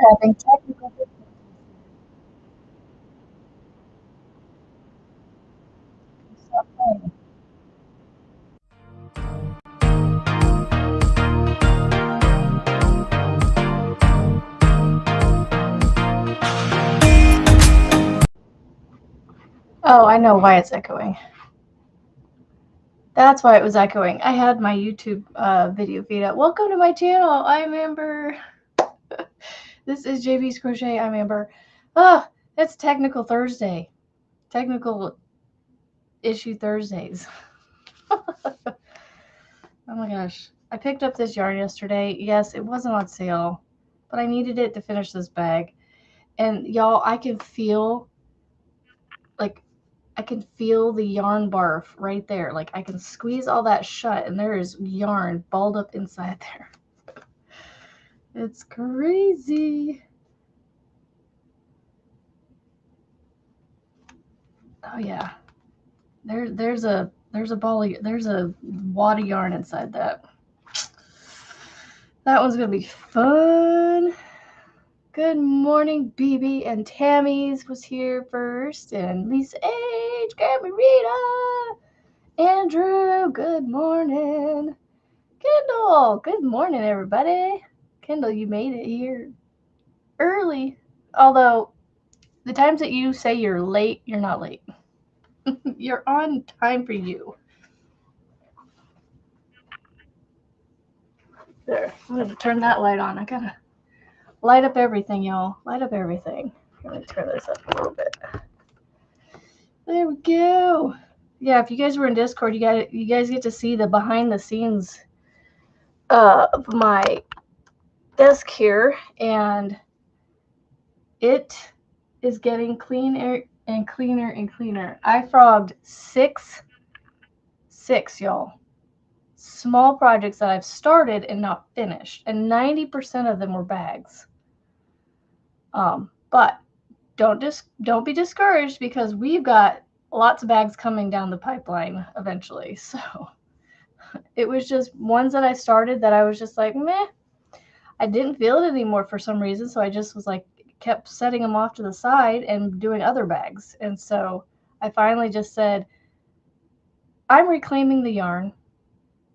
having technical difficulties. Stop playing. Oh, I know why it's echoing. That's why it was echoing. I had my YouTube video feed up. Welcome to my channel. I'm Amber. This is JB's Crochet. I'm Amber. Ah, it's Technical Thursday. Technical issue Thursdays. Oh my gosh. I picked up this yarn yesterday. Yes, it wasn't on sale, but I needed it to finish this bag. And y'all, I can feel the yarn barf right there. Like I can squeeze all that shut and there is yarn balled up inside there. It's crazy. Oh yeah. There's a wad of yarn inside that. That one's gonna be fun. Good morning, BB and Tammy's was here first, and Lisa H, Gabby Rita, Andrew, good morning. Kendall, good morning, everybody. Kendall, you made it here early. Although, the times that you say you're late, you're not late. You're on time for you. There, I'm going to turn that light on. I gotta light up everything, y'all. Light up everything. Let me turn this up a little bit. There we go. Yeah, if you guys were in Discord, you guys get to see the behind the scenes of my desk here, and it is getting cleaner and cleaner and cleaner. I frogged six, y'all, small projects that I've started and not finished, and 90% of them were bags. But don't be discouraged because we've got lots of bags coming down the pipeline eventually. So it was just ones that I started that I was just like, meh. I didn't feel it anymore for some reason, so I just was like, kept setting them off to the side and doing other bags. And so I finally just said, I'm reclaiming the yarn.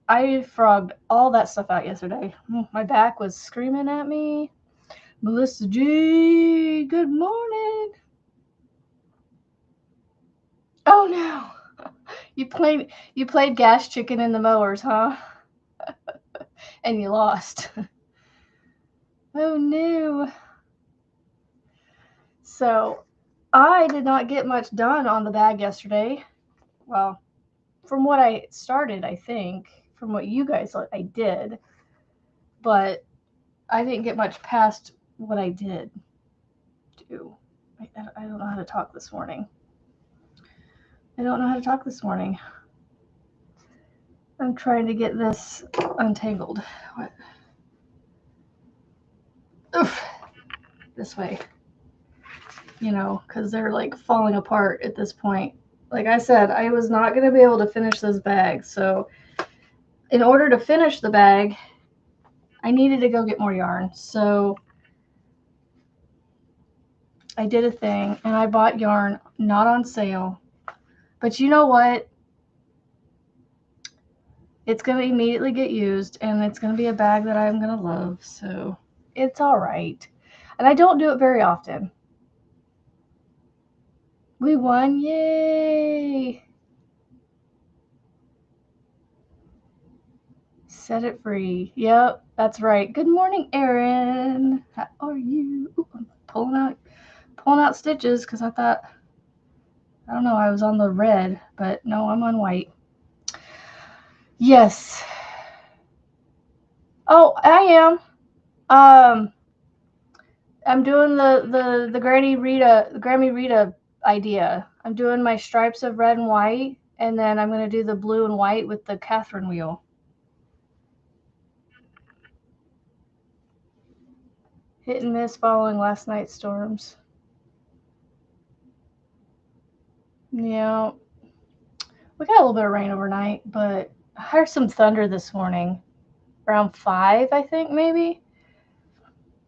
I frogged all that stuff out yesterday. My back was screaming at me. Melissa G, good morning. Oh no. You played gas chicken in the mowers, huh? And you lost. Oh no. So I did not get much done on the bag yesterday. Well, from what I started, I think. From what you guys thought, I did. But I didn't get much past what I did do. I don't know how to talk this morning. I'm trying to get this untangled. What? Oof. This way. You know, because they're like falling apart at this point. Like I said, I was not going to be able to finish this bag. So in order to finish the bag, I needed to go get more yarn. So I did a thing and I bought yarn not on sale. But you know what? It's going to immediately get used and it's going to be a bag that I'm going to love. So it's all right. And I don't do it very often. We won. Yay. Set it free. Yep, that's right. Good morning, Erin. How are you? Ooh, I'm pulling out stitches because I thought, I don't know, I was on the red, but no, I'm on white. Yes. Oh, I am. I'm doing the Granny Rita idea. I'm doing my stripes of red and white, and then I'm going to do the blue and white with the Catherine wheel. Hit and miss following last night's storms. Yeah. We got a little bit of rain overnight, but I heard some thunder this morning. Around 5, I think, maybe.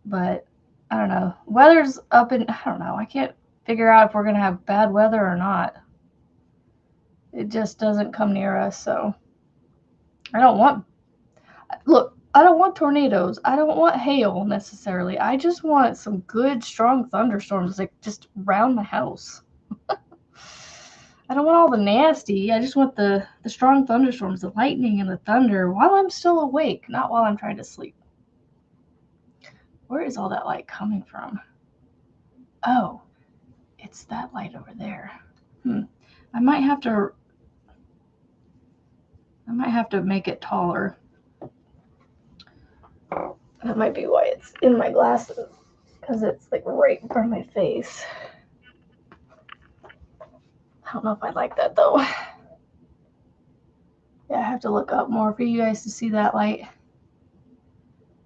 But I don't know. Weather's up and I don't know. I can't figure out if we're going to have bad weather or not. It just doesn't come near us, so I don't want tornadoes. I don't want hail necessarily. I just want some good strong thunderstorms like just around my house. I don't want all the nasty. I just want the strong thunderstorms, the lightning and the thunder while I'm still awake, not while I'm trying to sleep. Where is all that light coming from? Oh, it's that light over there. I might have to make it taller. That might be why it's in my glasses, because it's like right in front of my face. I don't know if I like that though. Yeah, I have to look up more for you guys to see that light.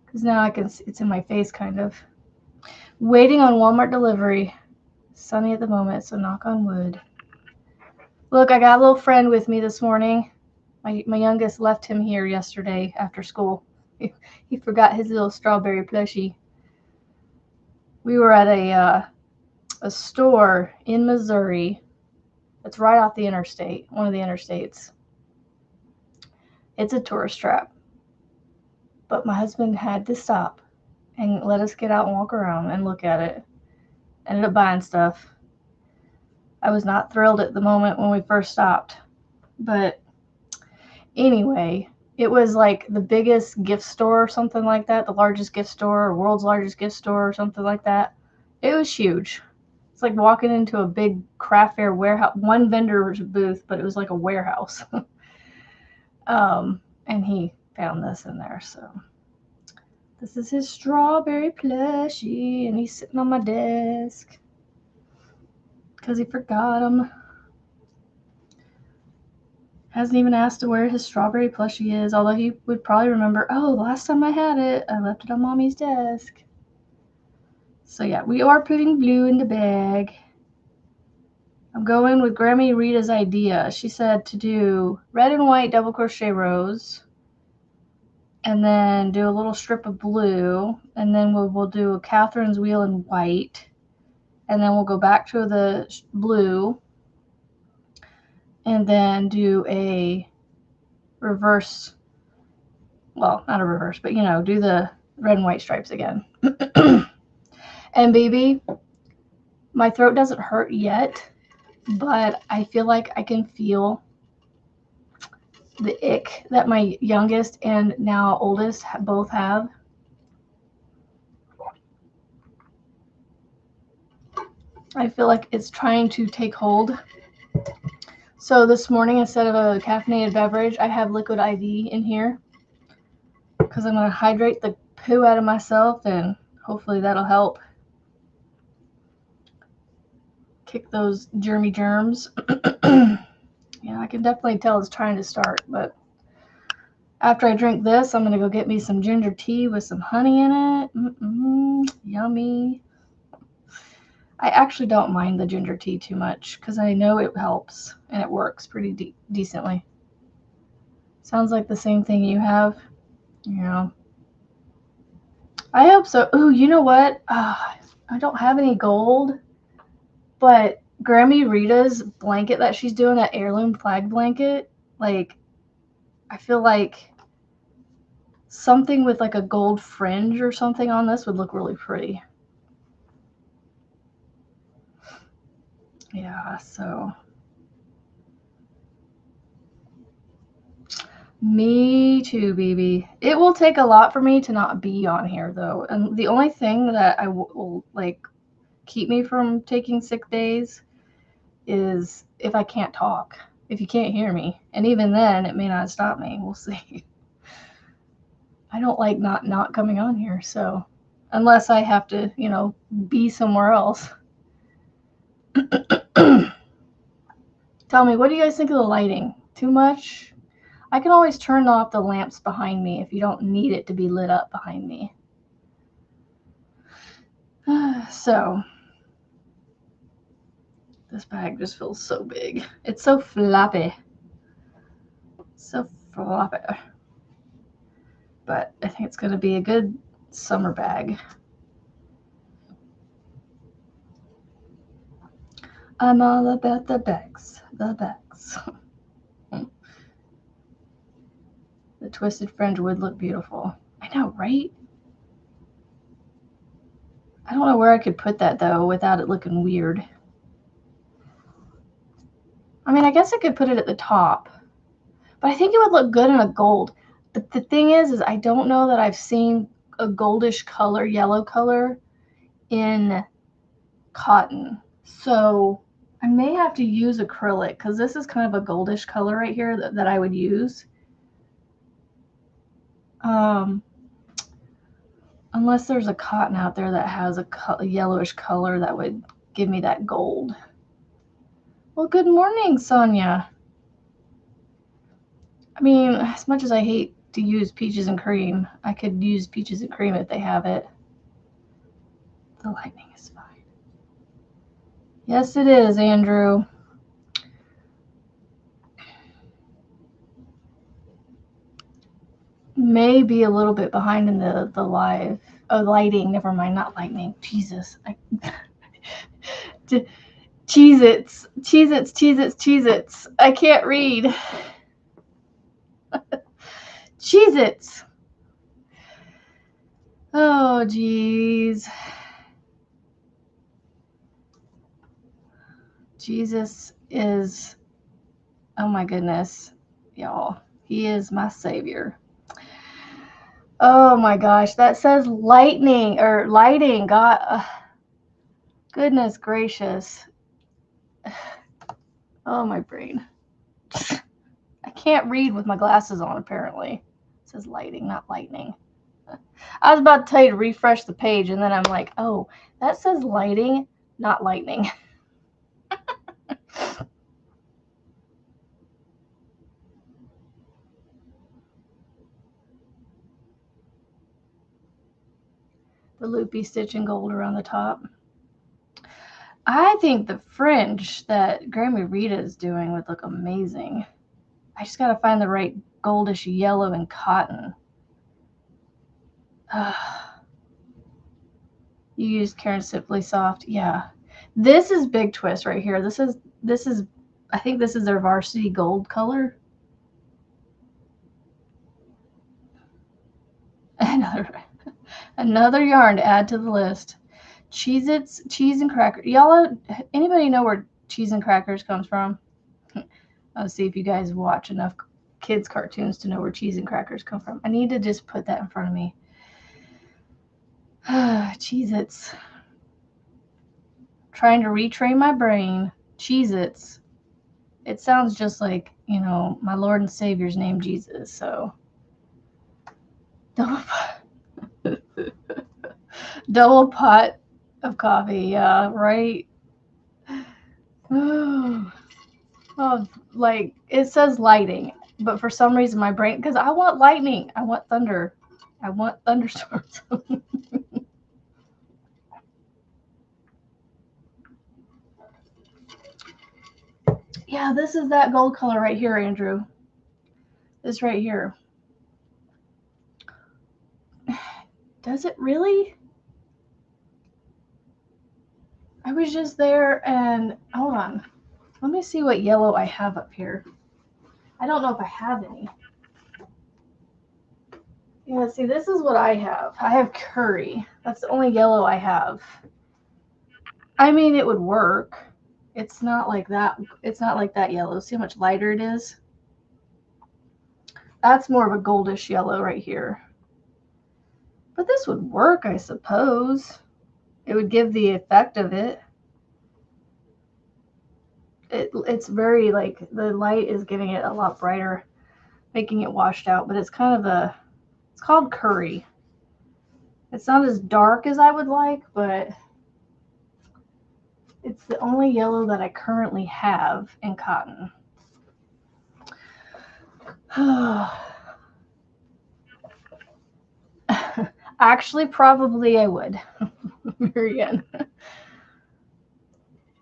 Because now I can see it's in my face kind of. Waiting on Walmart delivery. Sunny at the moment, so knock on wood. Look, I got a little friend with me this morning. My youngest left him here yesterday after school. He forgot his little strawberry plushie. We were at a store in Missouri. It's right off the interstate, one of the interstates. It's a tourist trap. But my husband had to stop and let us get out and walk around and look at it. Ended up buying stuff. I was not thrilled at the moment when we first stopped. But anyway, it was like the biggest gift store or something like that, the largest gift store or world's largest gift store or something like that. It was huge. It's like walking into a big craft fair warehouse, one vendor's booth, but it was like a warehouse. And he found this in there, so this is his strawberry plushie, and he's sitting on my desk because he forgot him. Hasn't even asked to where his strawberry plushie is, although he would probably remember, oh, the last time I had it, I left it on Mommy's desk. So yeah, we are putting blue in the bag. I'm going with Grammy Rita's idea. She said to do red and white double crochet rows, and then do a little strip of blue, and then we'll do a Catherine's wheel in white, and then we'll go back to the blue, and then do a reverse, well, not a reverse, but do the red and white stripes again. And baby, my throat doesn't hurt yet, but I feel like I can feel the ick that my youngest and now oldest both have. I feel like it's trying to take hold. So this morning, instead of a caffeinated beverage, I have liquid IV in here because I'm going to hydrate the poo out of myself, and hopefully that'll help kick those germs. Yeah, I can definitely tell it's trying to start, but after I drink this, I'm going to go get me some ginger tea with some honey in it. Yummy. I actually don't mind the ginger tea too much because I know it helps and it works pretty decently. Sounds like the same thing you have. Yeah. I hope so. Ooh, you know what? I don't have any gold, but Grammy Rita's blanket that she's doing, that heirloom flag blanket, like, I feel like something with like a gold fringe or something on this would look really pretty. Yeah, so me too, baby. It will take a lot for me to not be on here though, and the only thing that I will like keep me from taking sick days is if I can't talk, if you can't hear me, and even then it may not stop me. We'll see. I don't like not coming on here, so unless I have to, be somewhere else. Tell me, what do you guys think of the lighting? Too much? I can always turn off the lamps behind me if you don't need it to be lit up behind me. So, this bag just feels so big. It's so floppy. So floppy. But I think it's going to be a good summer bag. I'm all about the backs. The backs. The twisted fringe would look beautiful. I know, right? I don't know where I could put that, though, without it looking weird. I mean, I guess I could put it at the top. But I think it would look good in a gold. But the thing is I don't know that I've seen a goldish color, yellow color, in cotton. So I may have to use acrylic because this is kind of a goldish color right here that I would use. Unless there's a cotton out there that has a yellowish color that would give me that gold. Well, good morning, Sonia. I mean, as much as I hate to use peaches and cream, I could use peaches and cream if they have it. The lightning is fine. Yes, it is, Andrew. May be a little bit behind in the live. Oh, lighting. Never mind, not lightning. Jesus. Cheez-Its. Cheez-Its, Cheez-Its, Cheez-Its. I can't read. Cheez-Its. Oh, jeez. Jesus is, oh my goodness, y'all. He is my savior. Oh my gosh, that says lightning or lighting. God, goodness gracious. Oh, my brain. I can't read with my glasses on, apparently. It says lighting, not lightning. I was about to tell you to refresh the page, and then I'm like, oh, that says lighting, not lightning. The loopy stitch in gold around the top. I think the fringe that Grammy Rita is doing would look amazing. I just got to find the right goldish yellow and cotton. You used Karen Simply Soft. Yeah. This is Big Twist right here. This is I think this is their varsity gold color. Another yarn to add to the list. Cheez-Its, cheese and crackers. Y'all, anybody know where cheese and crackers comes from? I'll see if you guys watch enough kids' cartoons to know where cheese and crackers come from. I need to just put that in front of me. Cheez-Its. Trying to retrain my brain. Cheez-Its. It sounds just like, you know, my Lord and Savior's name, Jesus. So, double pot of coffee. Yeah, right. Oh, like it says lighting, but for some reason my brain, because I want lightning, I want thunder, I want thunderstorms. Yeah, this is that gold color right here, Andrew. This right here. Does it really? I was just there and hold on. Let me see what yellow I have up here. I don't know if I have any. Yeah, see, this is what I have. I have curry. That's the only yellow I have. I mean, it would work. It's not like that. It's not like that yellow. See how much lighter it is? That's more of a goldish yellow right here. But this would work, I suppose. It would give the effect of it. It's very, like, the light is giving it a lot brighter, making it washed out. But it's kind of it's called curry. It's not as dark as I would like, but it's the only yellow that I currently have in cotton. Actually, probably I would. Marianne.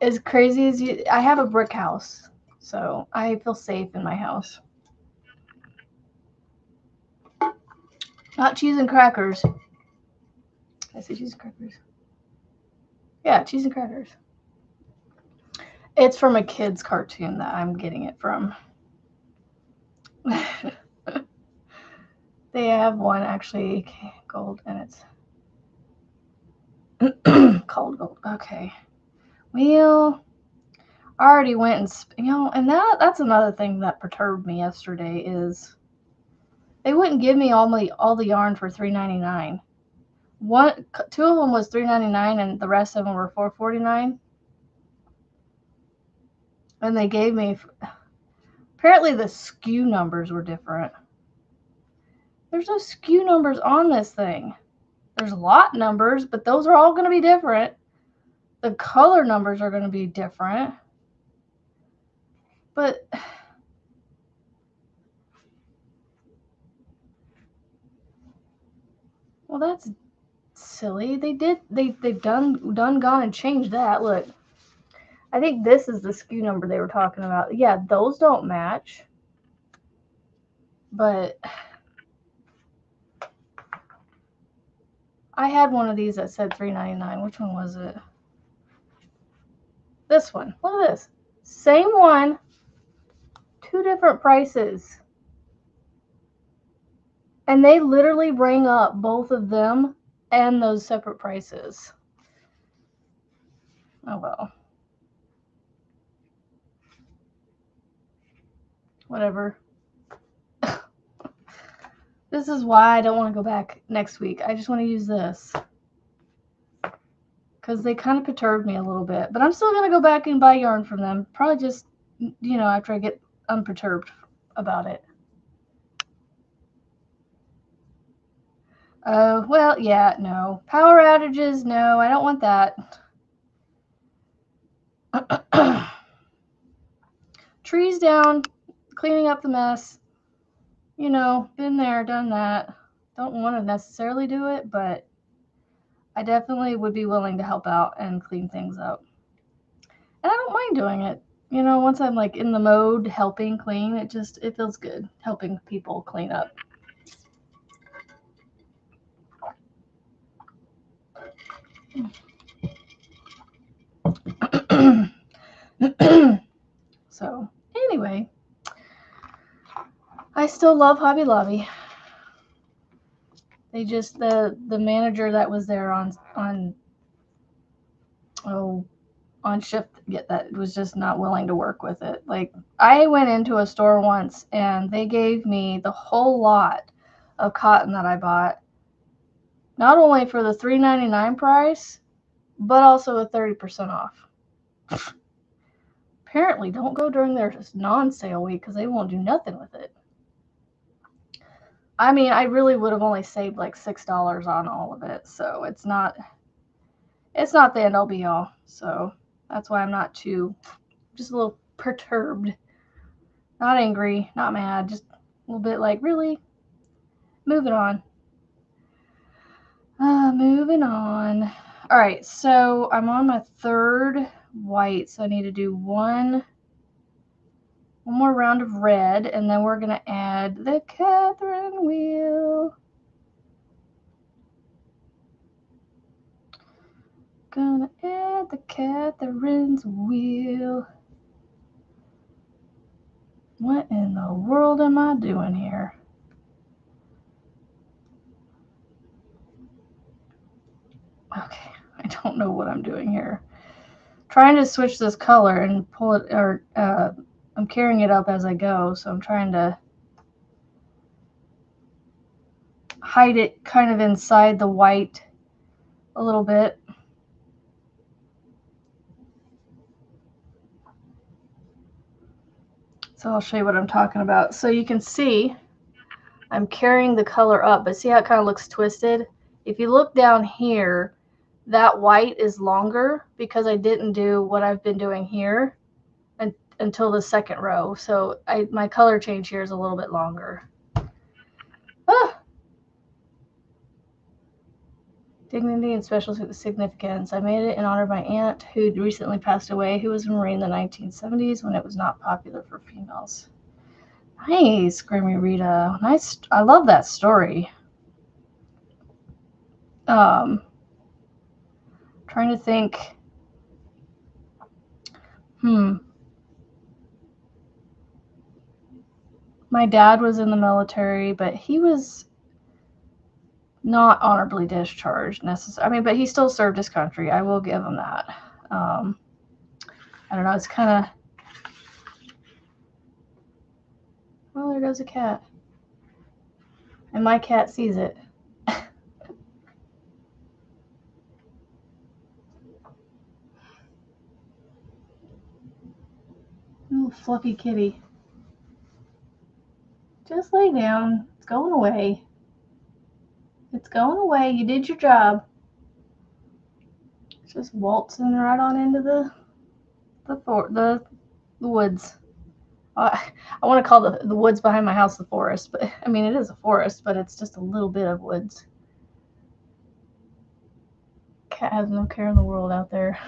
As crazy as you, I have a brick house, so I feel safe in my house. Not cheese and crackers. I say cheese and crackers. Yeah, cheese and crackers. It's from a kid's cartoon that I'm getting it from. They have one actually, gold, and it's called gold. Okay. Well, I already went and and that's another thing that perturbed me yesterday is they wouldn't give me all the yarn for $3.99. Two of them was $3.99 and the rest of them were $4.49. And they gave me, apparently the SKU numbers were different. There's no SKU numbers on this thing. There's lot numbers, but those are all going to be different. The color numbers are going to be different. But well, that's silly. They've gone and changed that. Look. I think this is the SKU number they were talking about. Yeah, those don't match. But I had one of these that said $3.99. Which one was it? This one. Look at this. Same one. Two different prices. And they literally bring up both of them and those separate prices. Oh well. Whatever. This is why I don't want to go back next week. I just want to use this. Because they kind of perturbed me a little bit. But I'm still going to go back and buy yarn from them. Probably just, after I get unperturbed about it. Oh, well, yeah, no. Power outages, no, I don't want that. Trees down, cleaning up the mess. Been there, done that. Don't want to necessarily do it, but I definitely would be willing to help out and clean things up. And I don't mind doing it. Once I'm like in the mode helping clean, it feels good helping people clean up. So anyway, I still love Hobby Lobby. They just the manager that was there on shift that was just not willing to work with it. Like I went into a store once and they gave me the whole lot of cotton that I bought, not only for the $3.99 price, but also a 30% off. Apparently, don't go during their non-sale week because they won't do nothing with it. I mean, I really would have only saved like $6 on all of it, so it's not the end all be all. So that's why I'm not just a little perturbed. Not angry, not mad, just a little bit like, really? Moving on. Moving on. All right, so I'm on my third white, so I need to do one more round of red, and then we're going to add the Catherine wheel. Gonna add the Catherine's wheel. What in the world am I doing here? Okay, I don't know what I'm doing here. Trying to switch this color and pull it, or I'm carrying it up as I go, so I'm trying to hide it kind of inside the white a little bit. So I'll show you what I'm talking about. So you can see I'm carrying the color up, but see how it kind of looks twisted? If you look down here, that white is longer because I didn't do what I've been doing here until the second row. So my color change here is a little bit longer. Dignity and special significance. I made it in honor of my aunt who recently passed away, who was a Marine in the 1970s when it was not popular for females. Nice, Grammy Rita. Nice. I love that story. Trying to think. My dad was in the military, but he was not honorably discharged necessarily. I mean, but he still served his country. I will give him that. I don't know. It's kind of... Oh, there goes a cat. And my cat sees it. Ooh, fluffy kitty. Just lay down. It's going away. It's going away. You did your job. It's just waltzing right on into the woods. I want to call the woods behind my house the forest, but I mean, it is a forest, but it's just a little bit of woods. Cat has no care in the world out there.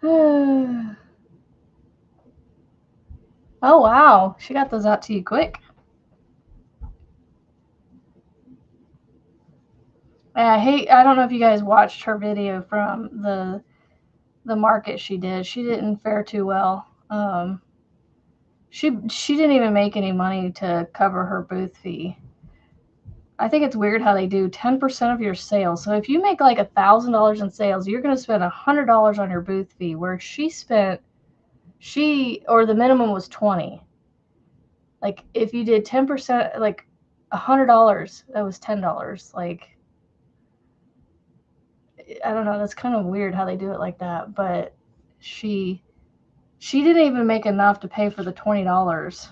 Oh, wow. She got those out to you quick. I don't know if you guys watched her video from the market she did. She didn't fare too well. She didn't even make any money to cover her booth fee. I think it's weird how they do 10% of your sales. So if you make like $1,000 in sales, you're going to spend $100 on your booth fee, where the minimum was 20. Like if you did 10%, like $100, that was $10. Like, I don't know. That's kind of weird how they do it like that. But she didn't even make enough to pay for the $20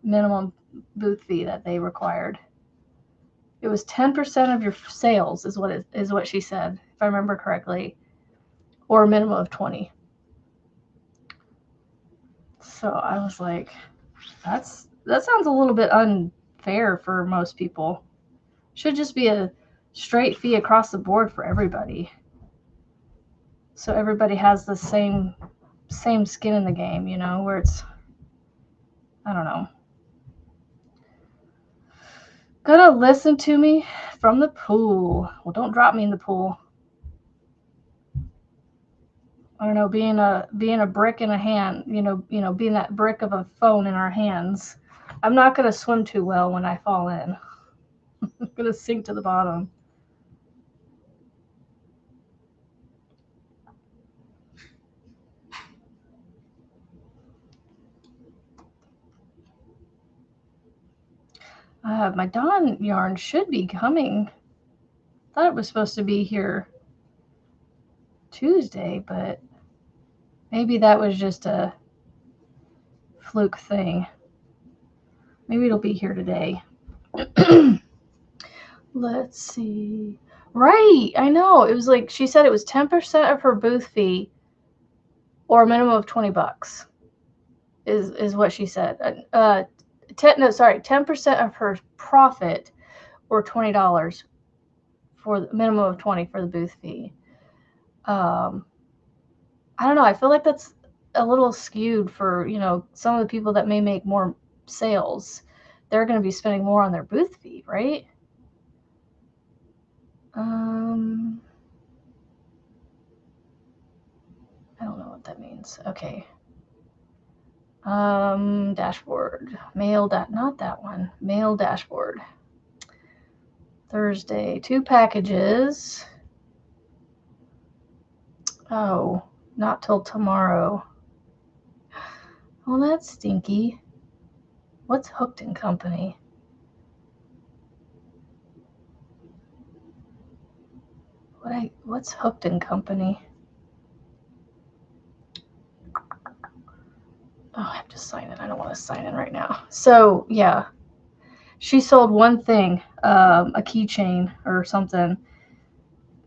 minimum booth fee that they required. It was 10% of your sales is what she said, if I remember correctly, or a minimum of 20. So I was like, that sounds a little bit unfair for most people. Should just be a straight fee across the board for everybody, so everybody has the same skin in the game, where it's, I don't know. Gonna listen to me from the pool. Well, don't drop me in the pool. I don't know, being a brick in a hand, being that brick of a phone in our hands. I'm not gonna swim too well when I fall in. I'm gonna sink to the bottom. My Dawn yarn should be coming. Thought it was supposed to be here Tuesday, but maybe that was just a fluke thing. Maybe it'll be here today. Let's see. Right, I know. It was like she said it was 10% of her booth fee or a minimum of $20 is what she said. 10% of her profit or $20 for the minimum of 20 for the booth fee. I don't know. I feel like that's a little skewed for, some of the people that may make more sales. They're going to be spending more on their booth fee, right? I don't know what that means. Okay. Dashboard. Not that one. Mail dashboard. Thursday. 2 packages. Oh, not till tomorrow. Well, that's stinky. What's Hooked & Company? What's Hooked & Company? Oh, I have to sign in. I don't want to sign in right now. So, yeah. She sold one thing, a keychain or something,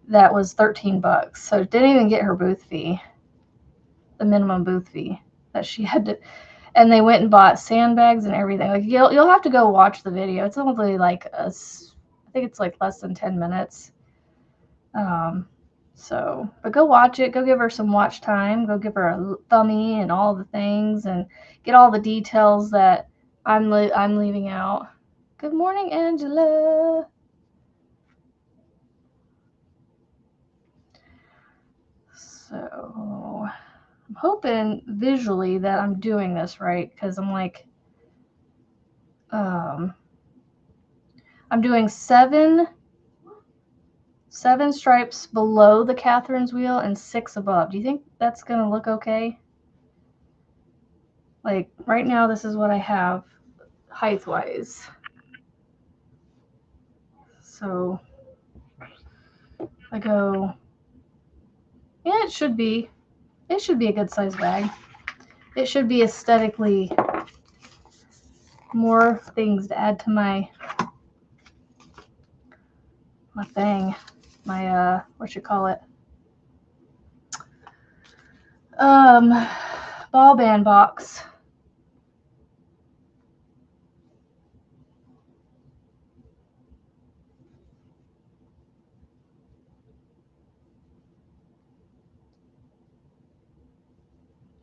that was $13. So, didn't even get her booth fee, the minimum booth fee that she had to. And they went and bought sandbags and everything. Like, you'll have to go watch the video. It's only like I think it's like less than 10 minutes. But go watch it. Go give her some watch time. Go give her a thumbie and all the things, and get all the details that I'm leaving out. Good morning, Angela. So, I'm hoping visually that I'm doing this right, because I'm like, I'm doing seven stripes below the Catherine's wheel and 6 above. Do you think that's gonna look okay? Like right now, this is what I have height-wise. So I go, yeah, it should be a good size bag. It should be aesthetically more things to add to my thing, my what you call it, ball band box.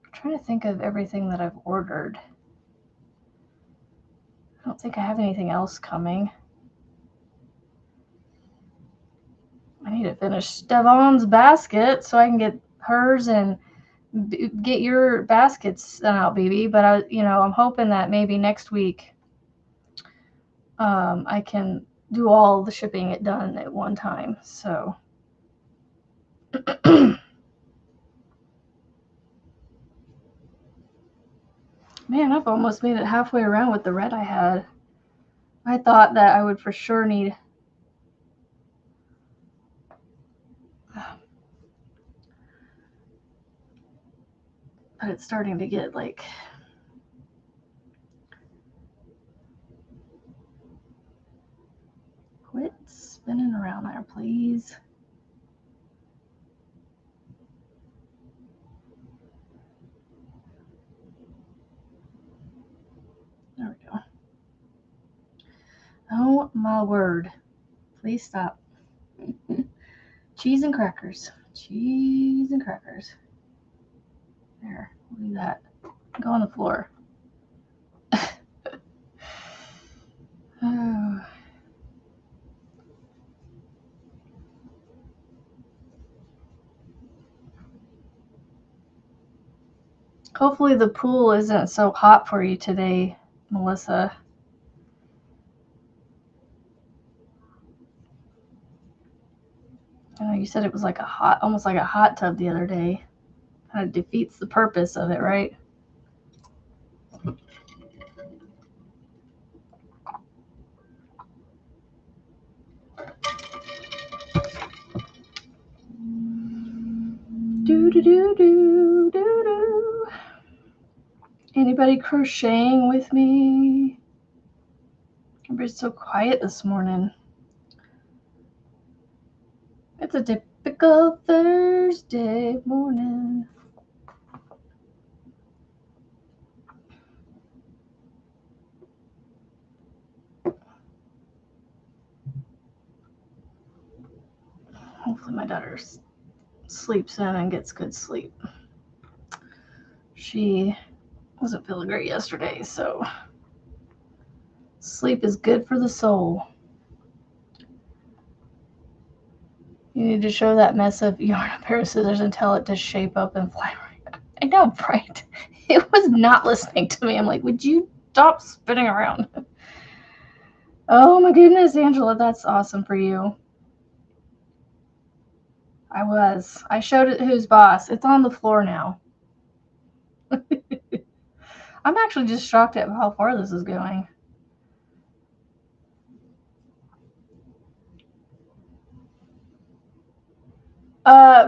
I'm trying to think of everything that I've ordered. I don't think I have anything else coming. I need to finish Devon's basket so I can get hers and get your baskets sent out, baby. But I'm hoping that maybe next week, I can do all the shipping it done at one time. So, man, I've almost made it halfway around with the red I had. I thought that I would for sure need. But it's starting to get like. Quit spinning around there, please. There we go. Oh my word. Please stop. Cheese and crackers. Cheese and crackers. There. We'll do that. Go on the floor. Oh. Hopefully the pool isn't so hot for you today, Melissa. I know you said it was like almost like a hot tub the other day. Kind of defeats the purpose of it, right? Do do do do do do. Anybody crocheting with me? Everybody's so quiet this morning. It's a typical Thursday morning. Hopefully my daughter sleeps in and gets good sleep. She wasn't feeling great yesterday, so sleep is good for the soul. You need to show that mess of yarn a pair of scissors and tell it to shape up and fly right. I know, right? It was not listening to me. I'm like, would you stop spinning around? Oh my goodness, Angela, that's awesome for you. I showed it who's boss. It's on the floor now. I'm actually just shocked at how far this is going.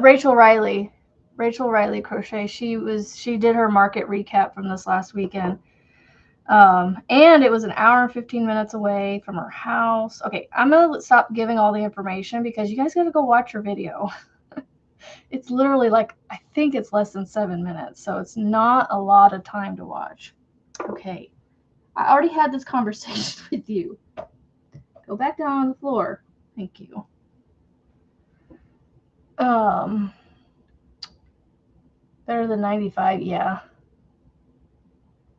Rachel Riley Crochet. She did her market recap from this last weekend. And it was an hour and 15 minutes away from her house. Okay, I'm gonna stop giving all the information because you guys gotta go watch her video. It's literally like, I think it's less than 7 minutes, so it's not a lot of time to watch. Okay, I already had this conversation with you. Go back down on the floor. Thank you. Better than 95, yeah.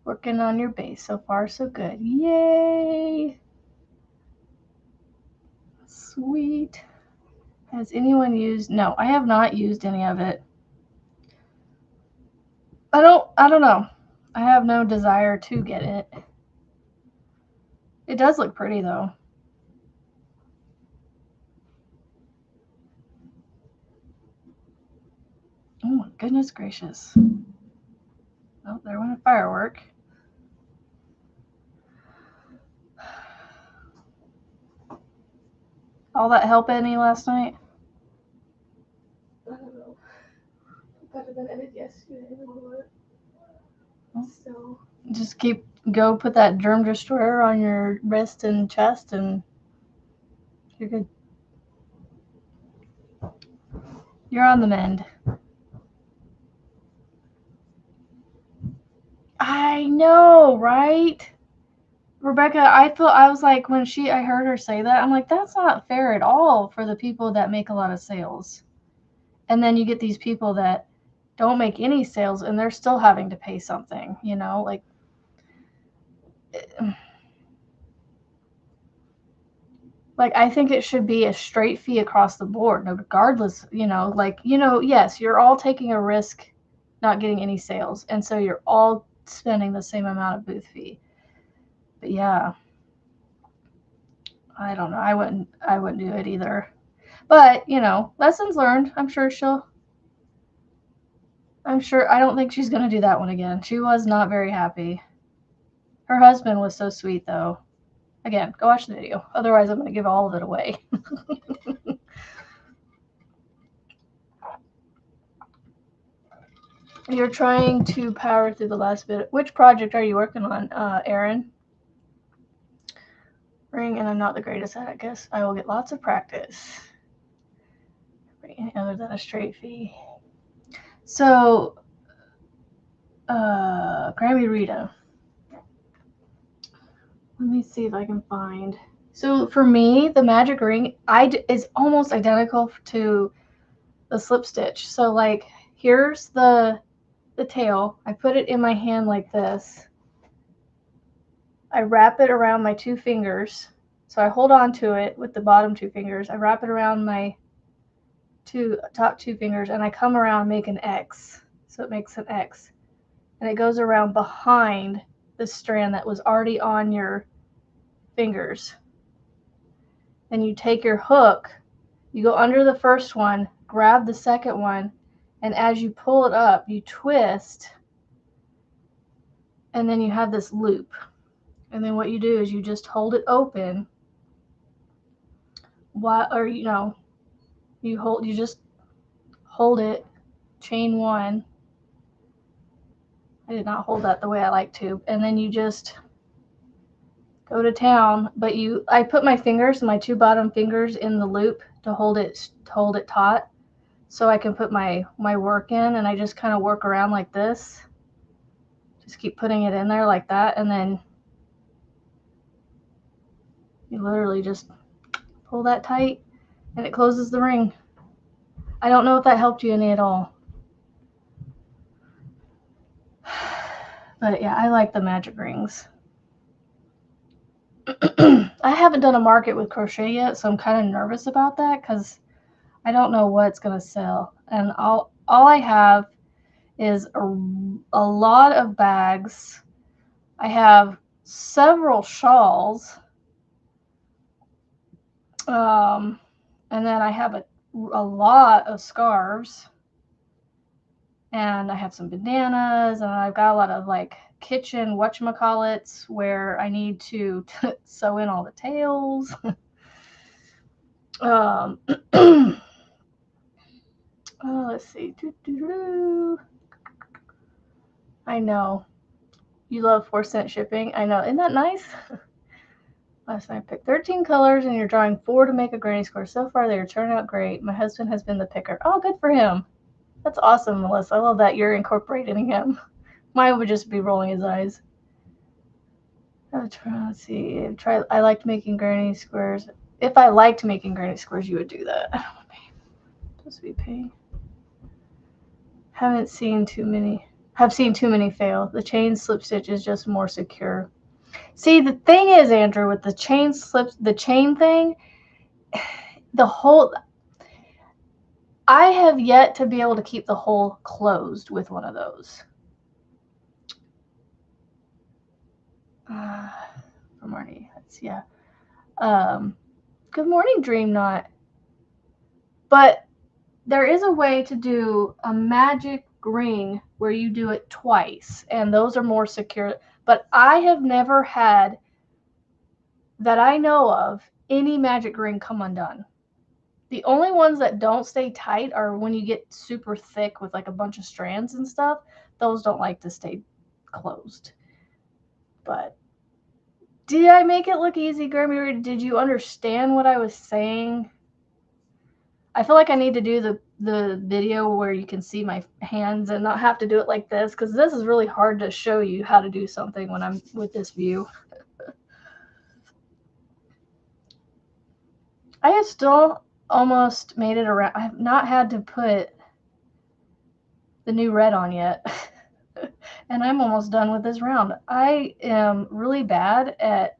Working on your base. So far, so good. Yay! Sweet. Has anyone used? No, I have not used any of it. I don't know. I have no desire to get it. It does look pretty though. Oh my goodness gracious. Oh, there went a firework. All that help any last night? I don't know. Better than I did yesterday. So just go put that germ destroyer on your wrist and chest and you're good. You're on the mend. I know, right? Rebecca, I was like, when I heard her say that, I'm like, that's not fair at all for the people that make a lot of sales. And then you get these people that don't make any sales and they're still having to pay something, like I think it should be a straight fee across the board, regardless, yes, you're all taking a risk not getting any sales. And so you're all spending the same amount of booth fee. But yeah, I don't know. I wouldn't do it either. But, lessons learned. I don't think she's going to do that one again. She was not very happy. Her husband was so sweet though. Again, go watch the video. Otherwise, I'm going to give all of it away. You're trying to power through the last bit. Which project are you working on, Erin? Ring, and I'm not the greatest at it. Guess I will get lots of practice. Other than a straight fee. So, Grammy Rita. Let me see if I can find. So for me, the magic ring is almost identical to the slip stitch. So like, here's the tail. I put it in my hand like this. I wrap it around my 2 fingers. So I hold on to it with the bottom 2 fingers. I wrap it around my top 2 fingers, and I come around and make an X. So it makes an X. And it goes around behind the strand that was already on your fingers. Then you take your hook, you go under the first one, grab the second one, and as you pull it up, you twist, and then you have this loop. And then what you do is you just hold it open, you just hold it, chain 1. I did not hold that the way I like to. And then you just go to town, but I put my 2 bottom fingers in the loop to hold it taut, so I can put my work in, and I just kind of work around like this. Just keep putting it in there like that, and then you literally just pull that tight, and it closes the ring. I don't know if that helped you any at all. But yeah, I like the magic rings. I haven't done a market with crochet yet, so I'm kind of nervous about that because I don't know what's going to sell. And all I have is a lot of bags. I have several shawls. And then I have a lot of scarves. And I have some bandanas, and I've got a lot of like kitchen whatchamacallits where I need to sew in all the tails. Let's see. I know. You love 4-cent shipping. I know. Isn't that nice? Last night I picked 13 colors, and you're drawing 4 to make a granny square. So far, they are turning out great. My husband has been the picker. Oh, good for him. That's awesome, Melissa. I love that you're incorporating him. Mine would just be rolling his eyes. Let's see. I liked making granny squares. If I liked making granny squares, you would do that. I don't want to pay. Supposed to be paying. Have seen too many fail. The chain slip stitch is just more secure. See, the thing is, Andrew, with the chain thing, I have yet to be able to keep the hole closed with one of those. from Marty. Yeah. Good morning, Dream Knot. But there is a way to do a magic ring where you do it twice, and those are more secure. But I have never had, that I know of, any magic ring come undone. The only ones that don't stay tight are when you get super thick with like a bunch of strands and stuff. Those don't like to stay closed. But did I make it look easy, Grammy? Did you understand what I was saying? I feel like I need to do the video where you can see my hands and not have to do it like this, because this is really hard to show you how to do something when I'm with this view. I have still almost made it around. I have not had to put the new red on yet. And I'm almost done with this round. I am really bad at,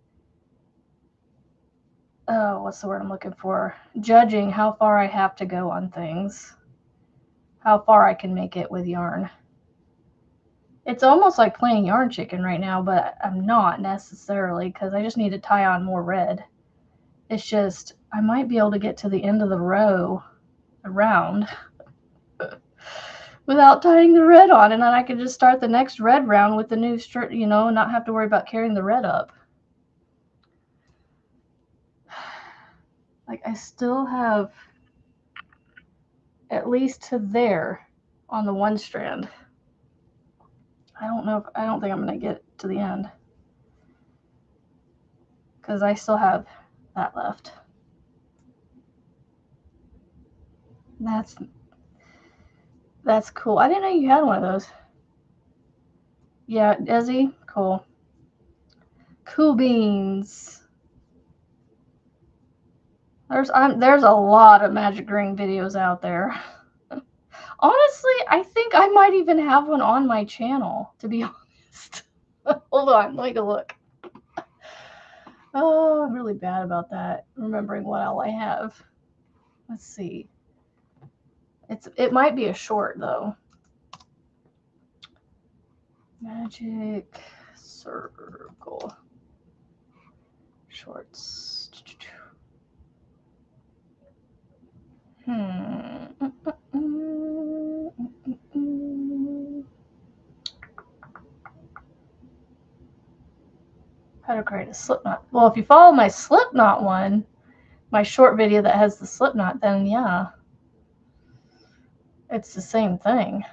what's the word I'm looking for? Judging how far I have to go on things. How far I can make it with yarn. It's almost like playing yarn chicken right now, but I'm not necessarily, because I just need to tie on more red. It's just, I might be able to get to the end of the row around without tying the red on, and then I can just start the next red round with the new strip, you know, and not have to worry about carrying the red up. Like, I still have at least to there on the one strand. I don't think I'm going to get to the end, because I still have that left. That's cool. I didn't know you had one of those. Yeah, Desi? Cool. Cool beans. There's a lot of magic ring videos out there. Honestly, I think I might even have one on my channel, to be honest. Hold on, let me go look. Oh, I'm really bad about that, remembering what all I have. Let's see. It might be a short, though. Magic circle. Shorts. How to create a slip knot. Well, if you follow my slip knot one, my short video that has the slip knot, then yeah, it's the same thing.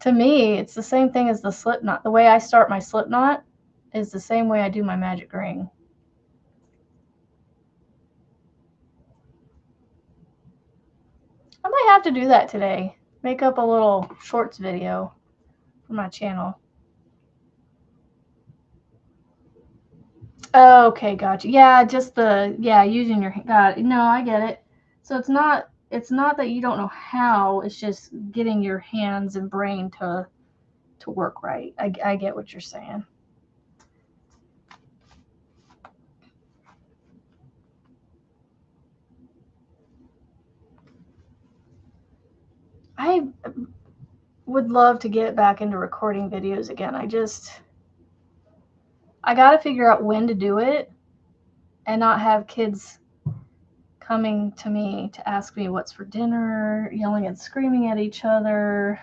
To me, it's the same thing as the slip knot. The way I start my slip knot is the same way I do my magic ring. I might have to do that today. Make up a little shorts video for my channel. Okay, gotcha. Yeah, just using your, got it. No, I get it. So it's not that you don't know how, it's just getting your hands and brain to work right. I get what you're saying. I would love to get back into recording videos again. I got to figure out when to do it and not have kids coming to me to ask me what's for dinner, yelling and screaming at each other.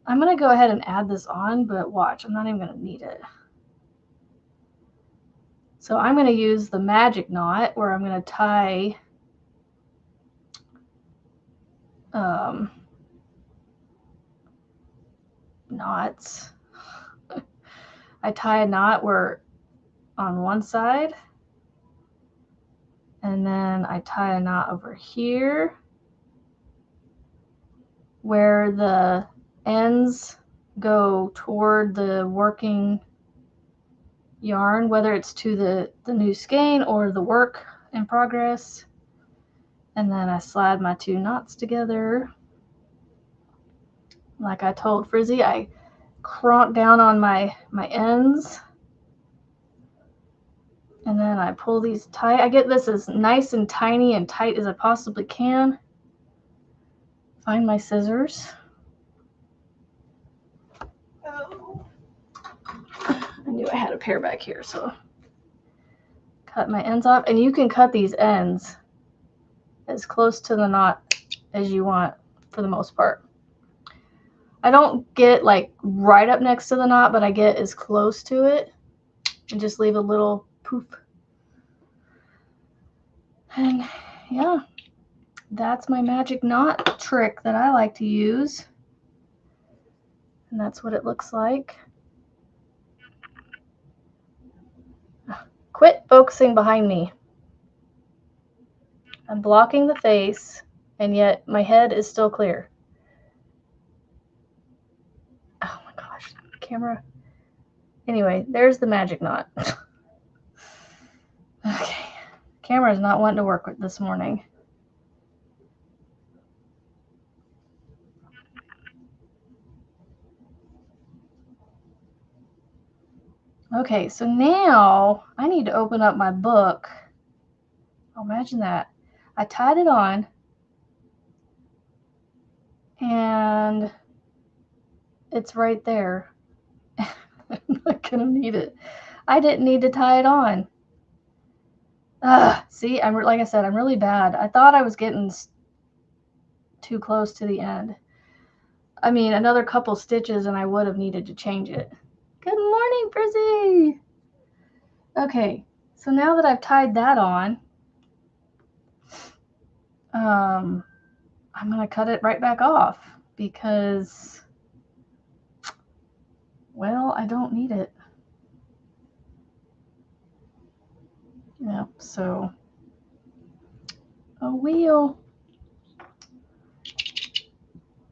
I'm going to go ahead and add this on, but watch, I'm not even going to need it. So I'm going to use the magic knot where I'm going to tie knots. I tie a knot where on one side, and then I tie a knot over here where the ends go toward the working yarn, whether it's to the new skein or the work in progress. And then I slide my two knots together. Like I told Frizzy, I cronk down on my ends, and then I pull these tight. I get this as nice and tiny and tight as I possibly can. Find my scissors. Oh. I knew I had a pair back here, so cut my ends off. And you can cut these ends as close to the knot as you want for the most part. I don't get like right up next to the knot, but I get as close to it and just leave a little poof. And yeah, that's my magic knot trick that I like to use. And that's what it looks like. Quit focusing behind me. I'm blocking the face, and yet my head is still clear. Oh my gosh, camera. Anyway, there's the magic knot. Okay, camera's not wanting to work with this morning. Okay, so now I need to open up my book. Oh, imagine that. I tied it on, and it's right there. I'm not gonna need it. I didn't need to tie it on. See, like I said, I'm really bad. I thought I was getting too close to the end. I mean, another couple stitches and I would have needed to change it. Good morning, Frizzy. Okay, so now that I've tied that on, I'm going to cut it right back off because, well, I don't need it. Yep, so a wheel.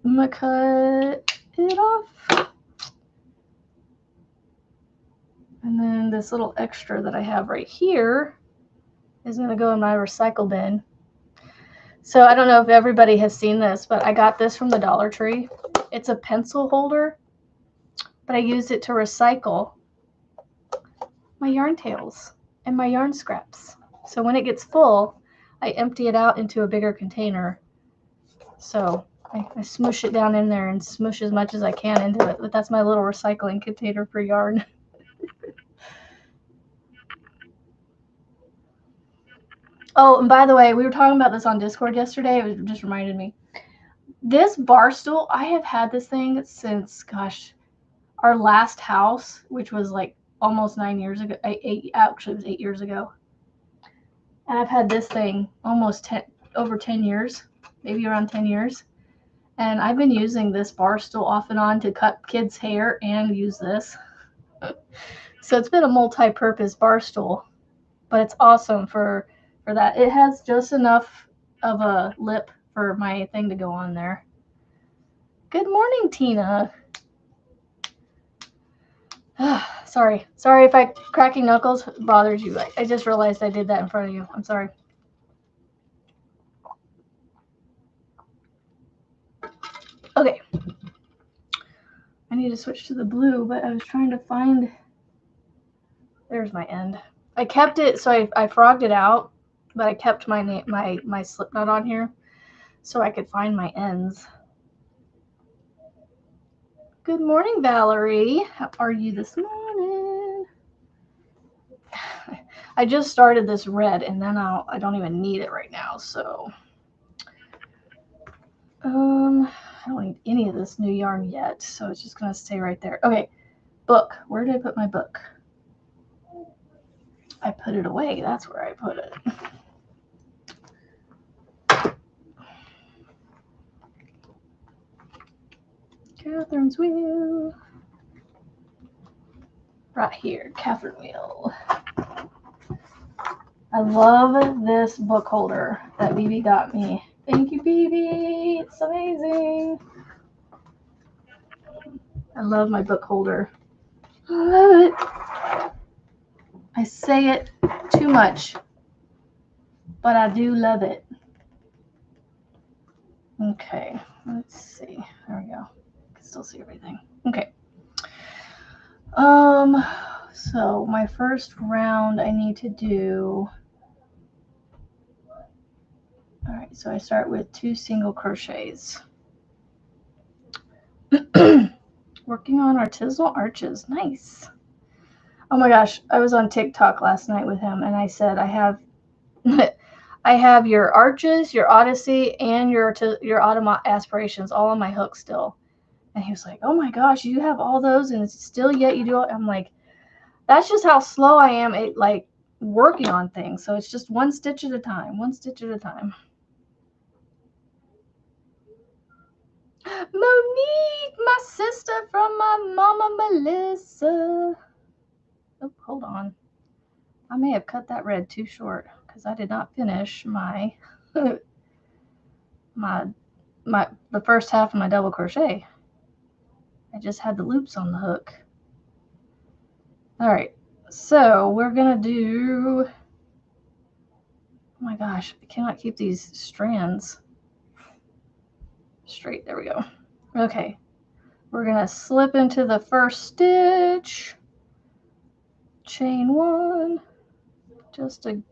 I'm going to cut it off. And then this little extra that I have right here is going to go in my recycle bin. So I don't know if everybody has seen this, but I got this from the Dollar Tree. It's a pencil holder, but I used it to recycle my yarn tails and my yarn scraps. So when it gets full, I empty it out into a bigger container. So I smoosh it down in there and smoosh as much as I can into it. But that's my little recycling container for yarn. Oh, and by the way, we were talking about this on Discord yesterday. It just reminded me. This bar stool, I have had this thing since, gosh, our last house, which was like almost 9 years ago. Actually, it was 8 years ago. And I've had this thing almost over 10 years, maybe around 10 years. And I've been using this bar stool off and on to cut kids' hair and use this. So it's been a multi-purpose bar stool, but it's awesome for that. It has just enough of a lip for my thing to go on there. Good morning, Tina. Sorry if cracking knuckles bothers you. I just realized I did that in front of you. I'm sorry. Okay. I need to switch to the blue, but I was trying to find. There's my end. I kept it, so I frogged it out, but I kept my slip knot on here so I could find my ends. Good morning, Valerie. How are you this morning? I just started this red, and then I don't even need it right now, so I don't need any of this new yarn yet, so it's just gonna stay right there. Okay, book. Where did I put my book? I put it away. That's where I put it. Catherine's wheel. Right here, Catherine wheel. I love this book holder that BB got me. Thank you, BB. It's amazing. I love my book holder. I love it. I say it too much, but I do love it. Okay, let's see. There we go. I can still see everything. Okay. So my first round I need to do. All right, so I start with 2 single crochets. Working on artisanal arches. Nice. Oh my gosh, I was on TikTok last night with him, and I said I have, I have your Arches, your Odyssey, and your Autumn Aspirations all on my hook still. And he was like, "Oh my gosh, you have all those, and still yet you do it." I'm like, "That's just how slow I am at like working on things. So it's just one stitch at a time, one stitch at a time." Monique, my sister from my mama Melissa. Oh, hold on. I may have cut that red too short because I did not finish my the first half of my double crochet. I just had the loops on the hook. All right, so we're gonna do, oh my gosh, I cannot keep these strands straight. There we go. Okay, we're gonna slip into the first stitch, chain one, just to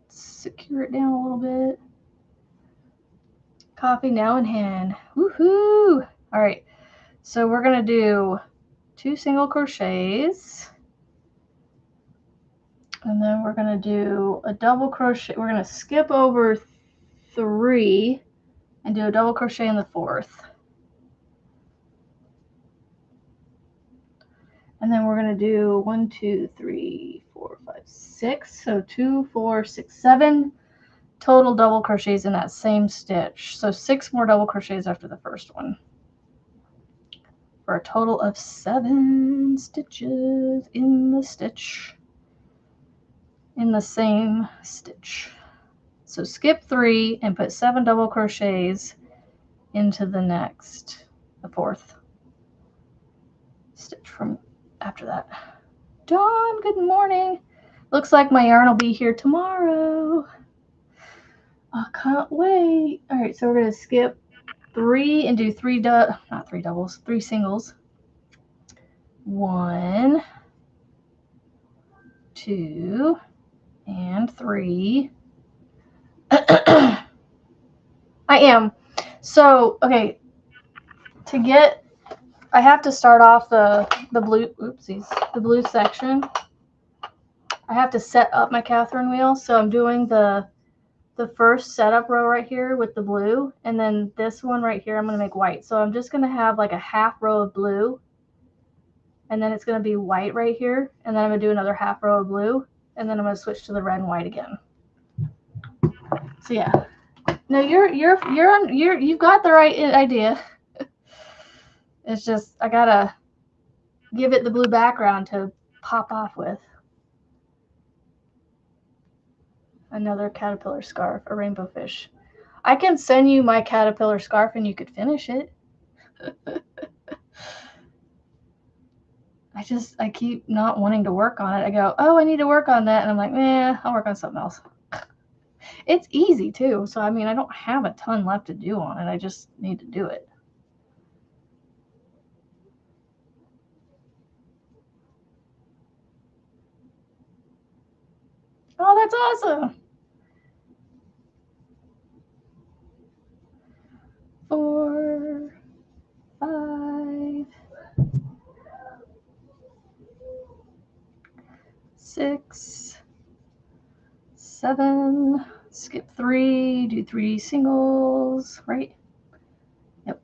secure it down a little bit. Copy now in hand. Woohoo! All right, so we're gonna do 2 single crochets, and then we're gonna do a double crochet. We're gonna skip over 3 and do a double crochet in the 4th. And then we're going to do 1, 2, 3, 4, 5, 6. So 2, 4, 6, 7 total double crochets in that same stitch. So 6 more double crochets after the first one, for a total of 7 stitches in the stitch, in the same stitch. So skip 3 and put 7 double crochets into the next, the 4th stitch from after that. Dawn, good morning. Looks like my yarn will be here tomorrow. I can't wait. All right, so we're going to skip 3 and do 3 singles. 1, 2, and 3. I am. So, okay, I have to start off the blue section. I have to set up my Catherine wheel, so I'm doing the first setup row right here with the blue, and then this one right here I'm going to make white. So I'm just going to have like a half row of blue, and then it's going to be white right here, and then I'm going to do another half row of blue, and then I'm going to switch to the red and white again. So yeah, no, you've got the right idea. It's just I gotta give it the blue background to pop off with. Another caterpillar scarf, a rainbow fish. I can send you my caterpillar scarf and you could finish it. I keep not wanting to work on it. I go, oh, I need to work on that. And I'm like, I'll work on something else. It's easy too. So, I mean, I don't have a ton left to do on it. I just need to do it. Oh, that's awesome. 4, 5, 6, 7, skip 3, do 3 singles, right? Yep.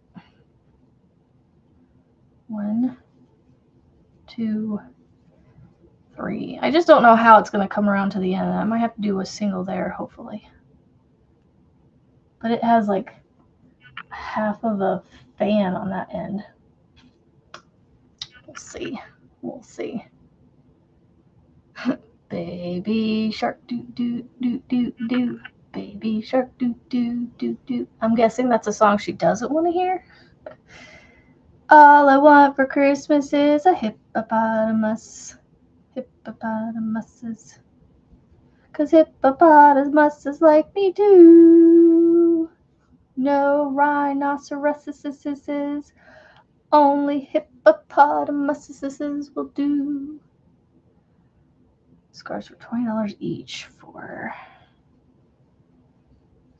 1, 2, 3. I just don't know how it's going to come around to the end. I might have to do a single there, hopefully. But it has like half of a fan on that end. We'll see. We'll see. Baby shark doo doo doo doo doo. Baby shark doo doo doo doo. I'm guessing that's a song she doesn't want to hear. All I want for Christmas is a hippopotamus. Hippopotamuses. 'Cause hippopotamuses like me too. No rhinoceroses. Only hippopotamuses will do. Scarves for $20 each for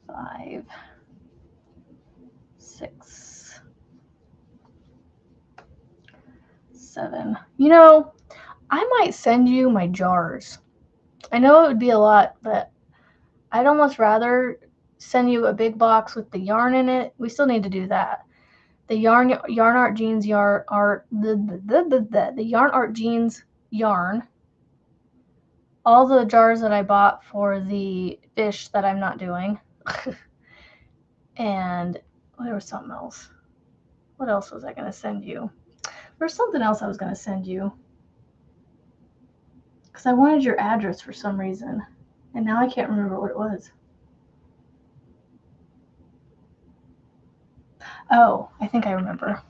5, 6, 7. You know, I might send you my jars. I know it would be a lot, but I'd almost rather send you a big box with the yarn in it. We still need to do that. The yarn art jeans the yarn art jeans yarn. All the jars that I bought for the fish that I'm not doing. And there was something else. What else was I going to send you? There's something else I was going to send you. Because I wanted your address for some reason. And now I can't remember what it was. Oh, I think I remember.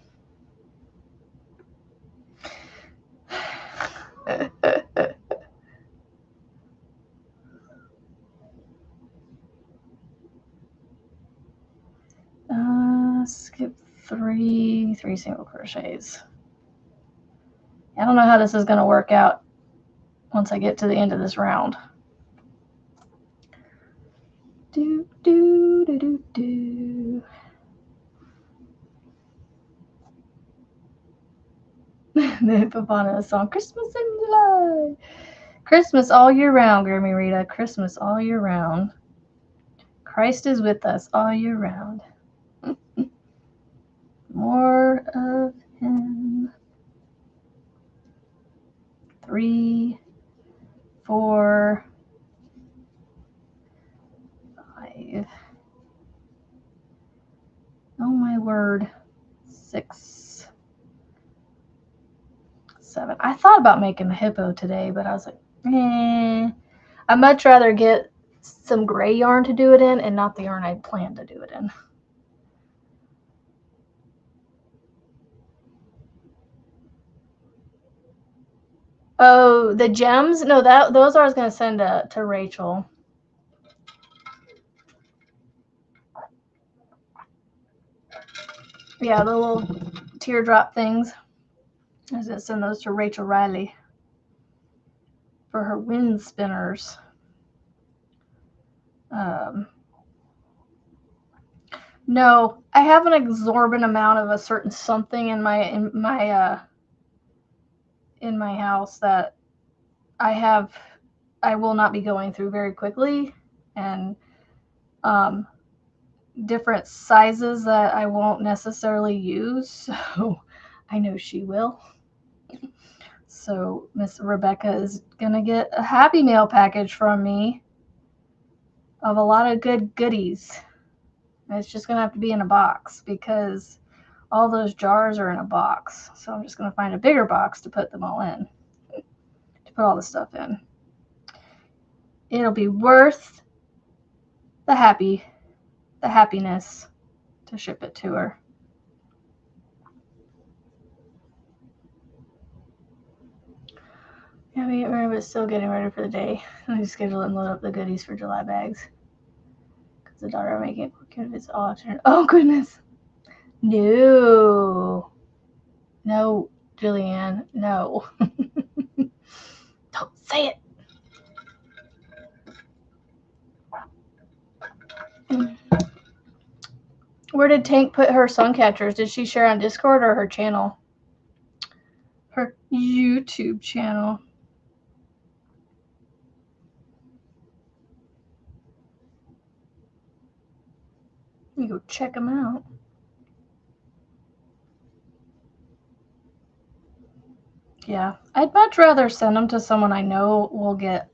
Skip three single crochets. I don't know how this is going to work out once I get to the end of this round. Do, do, do, do, do. The Hippopotamus song, Christmas in July. Christmas all year round, Grammy Rita. Christmas all year round. Christ is with us all year round. More of him. 3, 4, 5. Oh my word. 6, 7. I thought about making the hippo today, but I was like, I'd much rather get some gray yarn to do it in and not the yarn I planned to do it in. Oh, the gems? No, those I was going to send to Rachel. Yeah, the little teardrop things. I was going to send those to Rachel Riley for her wind spinners. No, I have an exorbitant amount of a certain something in my house that I will not be going through very quickly, and different sizes that I won't necessarily use, so I know she will. So Miss Rebecca is gonna get a Happy Mail package from me of a lot of good goodies. It's just gonna have to be in a box because all those jars are in a box. So I'm just gonna find a bigger box to put them all in, to put all the stuff in. It'll be worth the happiness to ship it to her. Yeah, we're still getting ready for the day. I just schedule and load up the goodies for July bags. Because the daughter making it's all afternoon. Oh goodness. No, Julianne, no. Don't say it. Where did Tank put her sun catchers? Did she share on Discord or her channel? Her YouTube channel. You go check them out. Yeah, I'd much rather send them to someone I know will get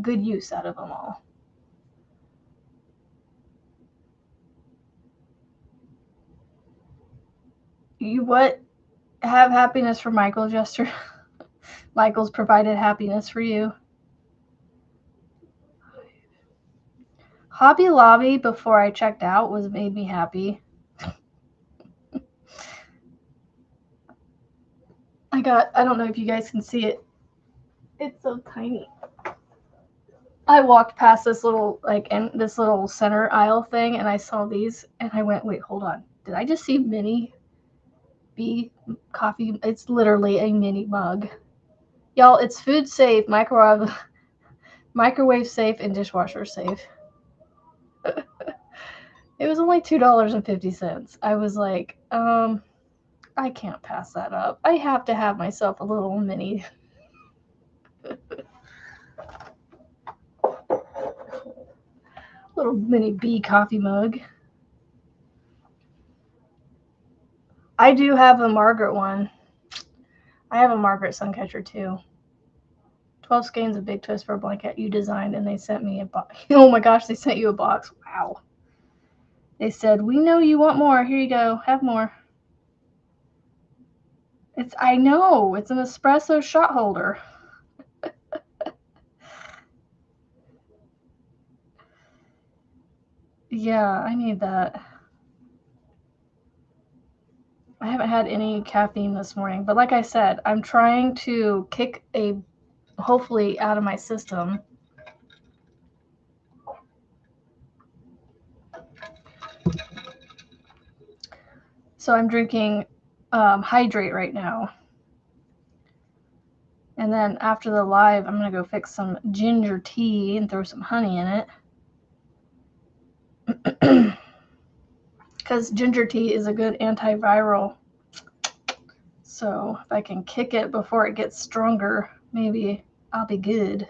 good use out of them all. You what? Have happiness for Michael, Jester. Michael's provided happiness for you. Hobby Lobby before I checked out made me happy. I don't know if you guys can see it. It's so tiny. I walked past this little center aisle thing and I saw these and I went, wait, hold on. Did I just see mini bee coffee? It's literally a mini mug. Y'all, it's food safe, microwave safe, and dishwasher safe. It was only $2.50. I was like, I can't pass that up. I have to have myself a little mini Little mini bee coffee mug. I do have a Margaret one. I have a Margaret Suncatcher too. 12 skeins of Big Twist for a blanket you designed, and they sent me a box. Oh my gosh, they sent you a box. Wow. They said, we know you want more. Here you go. Have more. I know. It's an espresso shot holder. Yeah, I need that. I haven't had any caffeine this morning, but like I said, I'm trying to kick hopefully out of my system. So I'm drinking Hydrate right now. And then after the live, I'm going to go fix some ginger tea and throw some honey in it. Because ginger tea is a good antiviral. So if I can kick it before it gets stronger, maybe I'll be good.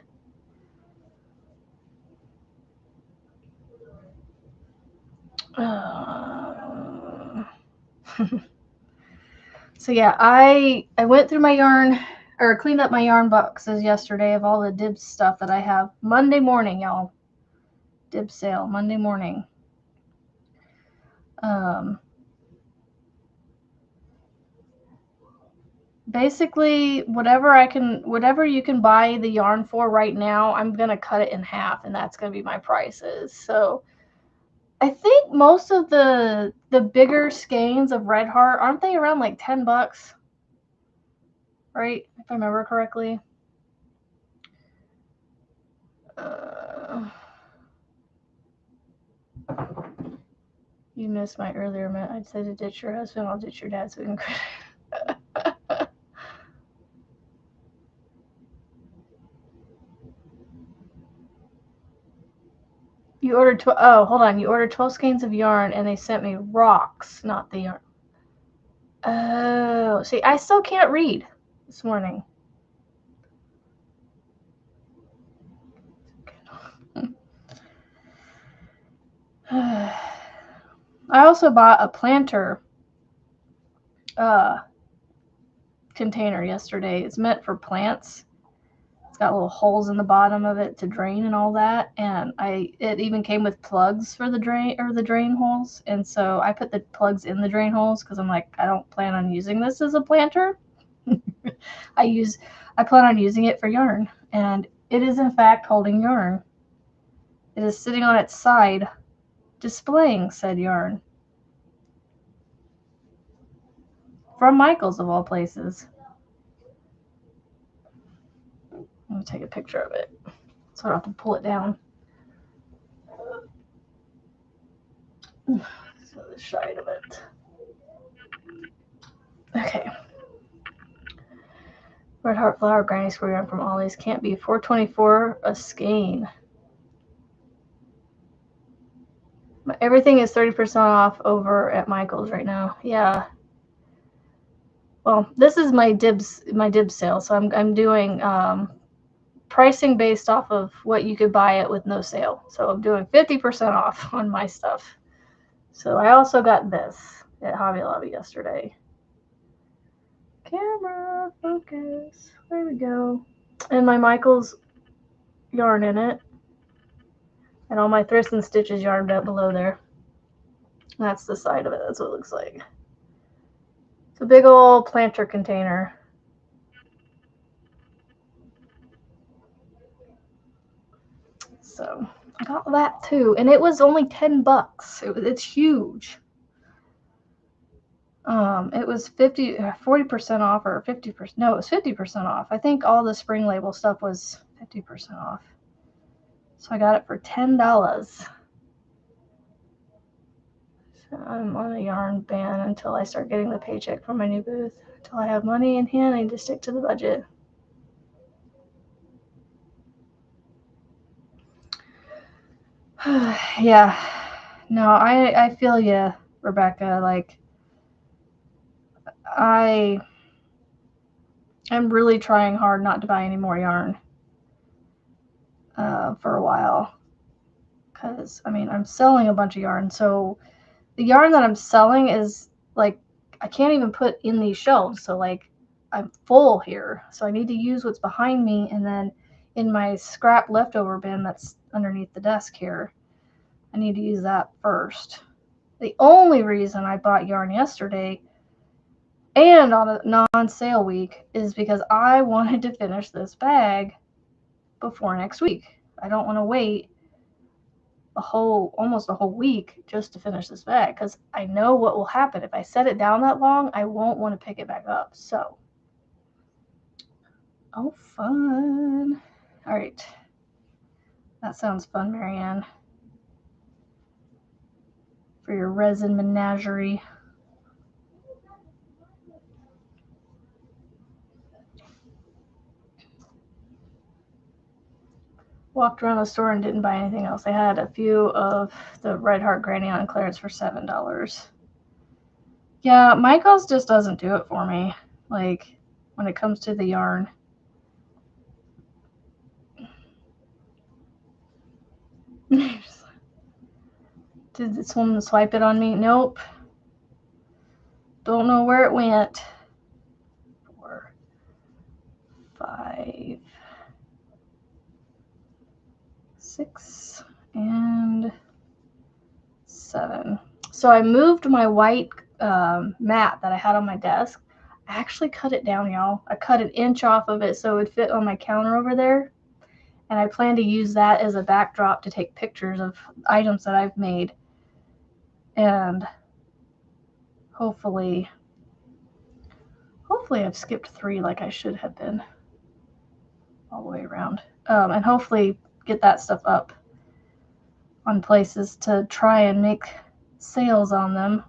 So yeah, I went through my yarn, or cleaned up my yarn boxes yesterday of all the Dibs stuff that I have. Monday morning, y'all. Dibs sale, Monday morning. Basically, whatever you can buy the yarn for right now, I'm going to cut it in half, and that's going to be my prices. So I think most of the bigger skeins of Red Heart, aren't they around like $10? Right? If I remember correctly. You missed my earlier comment. I'd say to ditch your husband, I'll ditch your dad so we can quit. You ordered hold on. You ordered 12 skeins of yarn and they sent me rocks, not the yarn. Oh, see, I still can't read this morning. I also bought a planter container yesterday. It's meant for plants. It's got little holes in the bottom of it to drain and all that, and it even came with plugs for the drain holes, and so I put the plugs in the drain holes because I'm like, I don't plan on using this as a planter. I plan on using it for yarn, and it is in fact holding yarn. It is sitting on its side displaying said yarn. From Michael's, of all places. Let me take a picture of it so I don't have to pull it down. So the side of it. Okay. Red Heart Flower Granny Square yarn from Ollie's can't be $4.24 a skein. Everything is 30% off over at Michael's right now. Yeah. Well, this is my dibs sale, so I'm doing pricing based off of what you could buy it with no sale. So I'm doing 50% off on my stuff. So I also got this at Hobby Lobby yesterday. Camera focus. There we go. And my Michael's yarn in it. And all my Thrifts and Stitches yarn down below there. That's the side of it. That's what it looks like. It's a big old planter container. So I got that too. And it was only $10. It's huge. It was 40% off or 50%. No, it was 50% off. I think all the spring label stuff was 50% off. So I got it for $10. So I'm on a yarn ban until I start getting the paycheck from my new booth. Until I have money in hand, I need to stick to the budget. Yeah. No, I feel you, Rebecca. Like, I'm really trying hard not to buy any more yarn for a while. because, I mean, I'm selling a bunch of yarn. So the yarn that I'm selling is, like, I can't even put in these shelves. So, like, I'm full here. So I need to use what's behind me. And then in my scrap leftover bin that's underneath the desk here, I need to use that first. The only reason I bought yarn yesterday and on a non-sale week is because I wanted to finish this bag before next week. I don't want to wait almost a whole week just to finish this bag, because I know what will happen. If I set it down that long, I won't want to pick it back up. So, oh, fun. All right. That sounds fun, Marianne. For your resin menagerie. Walked around the store and didn't buy anything else. I had a few of the Red Heart Granny on clearance for $7. Yeah, Michaels just doesn't do it for me. Like, when it comes to the yarn. Did someone swipe it on me? Nope. Don't know where it went. 4, 5, 6, and 7. So I moved my white mat that I had on my desk. I actually cut it down, y'all. I cut an inch off of it so it would fit on my counter over there. And I plan to use that as a backdrop to take pictures of items that I've made. And hopefully I've skipped 3 like I should have been all the way around. And hopefully get that stuff up on places to try and make sales on them.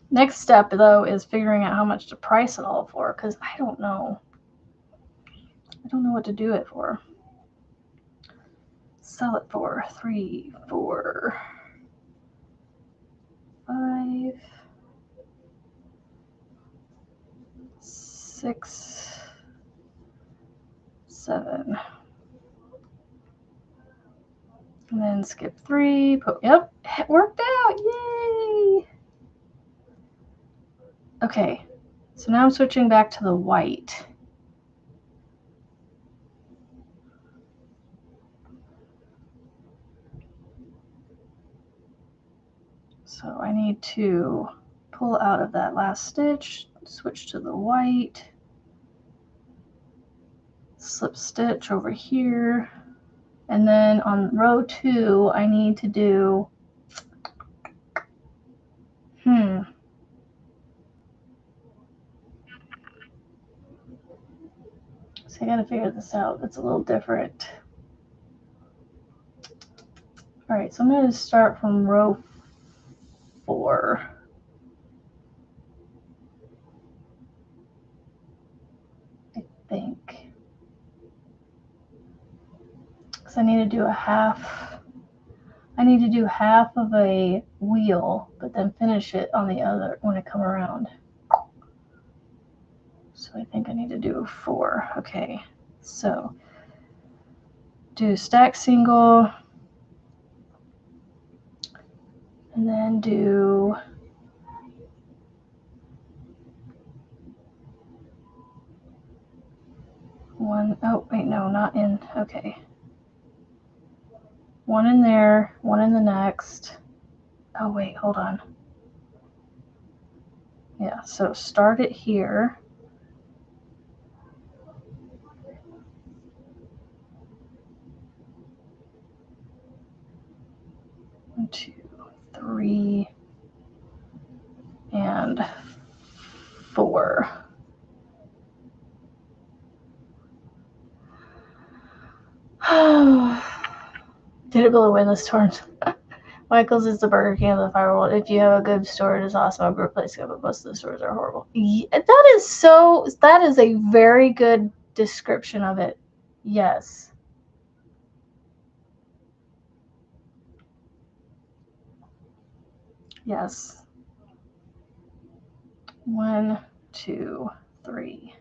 Next step, though, is figuring out how much to price it all for, because I don't know. I don't know what to do it for. Sell it for 3, 4, 5, 6, 7. And then skip 3. Yep, it worked out. Yay! Okay, so now I'm switching back to the white. So I need to pull out of that last stitch, switch to the white, slip stitch over here, and then on row 2 I need to do so I gotta figure this out. It's a little different. All right, so I'm going to start from row 4. I think. Because I need to do half of a wheel, but then finish it on the other when I come around. So I think I need to do 4. Okay, so do stack single, and then do one. Oh, wait, no, not in. Okay. One in there, one in the next. Oh, wait, hold on. Yeah, so start it here. 1, 2, 3, and 4. Difficult to win this tournament. Michael's is the Burger King of the Fire World. If you have a good store, it is awesome. A great place to go, but most of the stores are horrible. Yeah, that is a very good description of it. Yes. Yes. 1, 2, 3.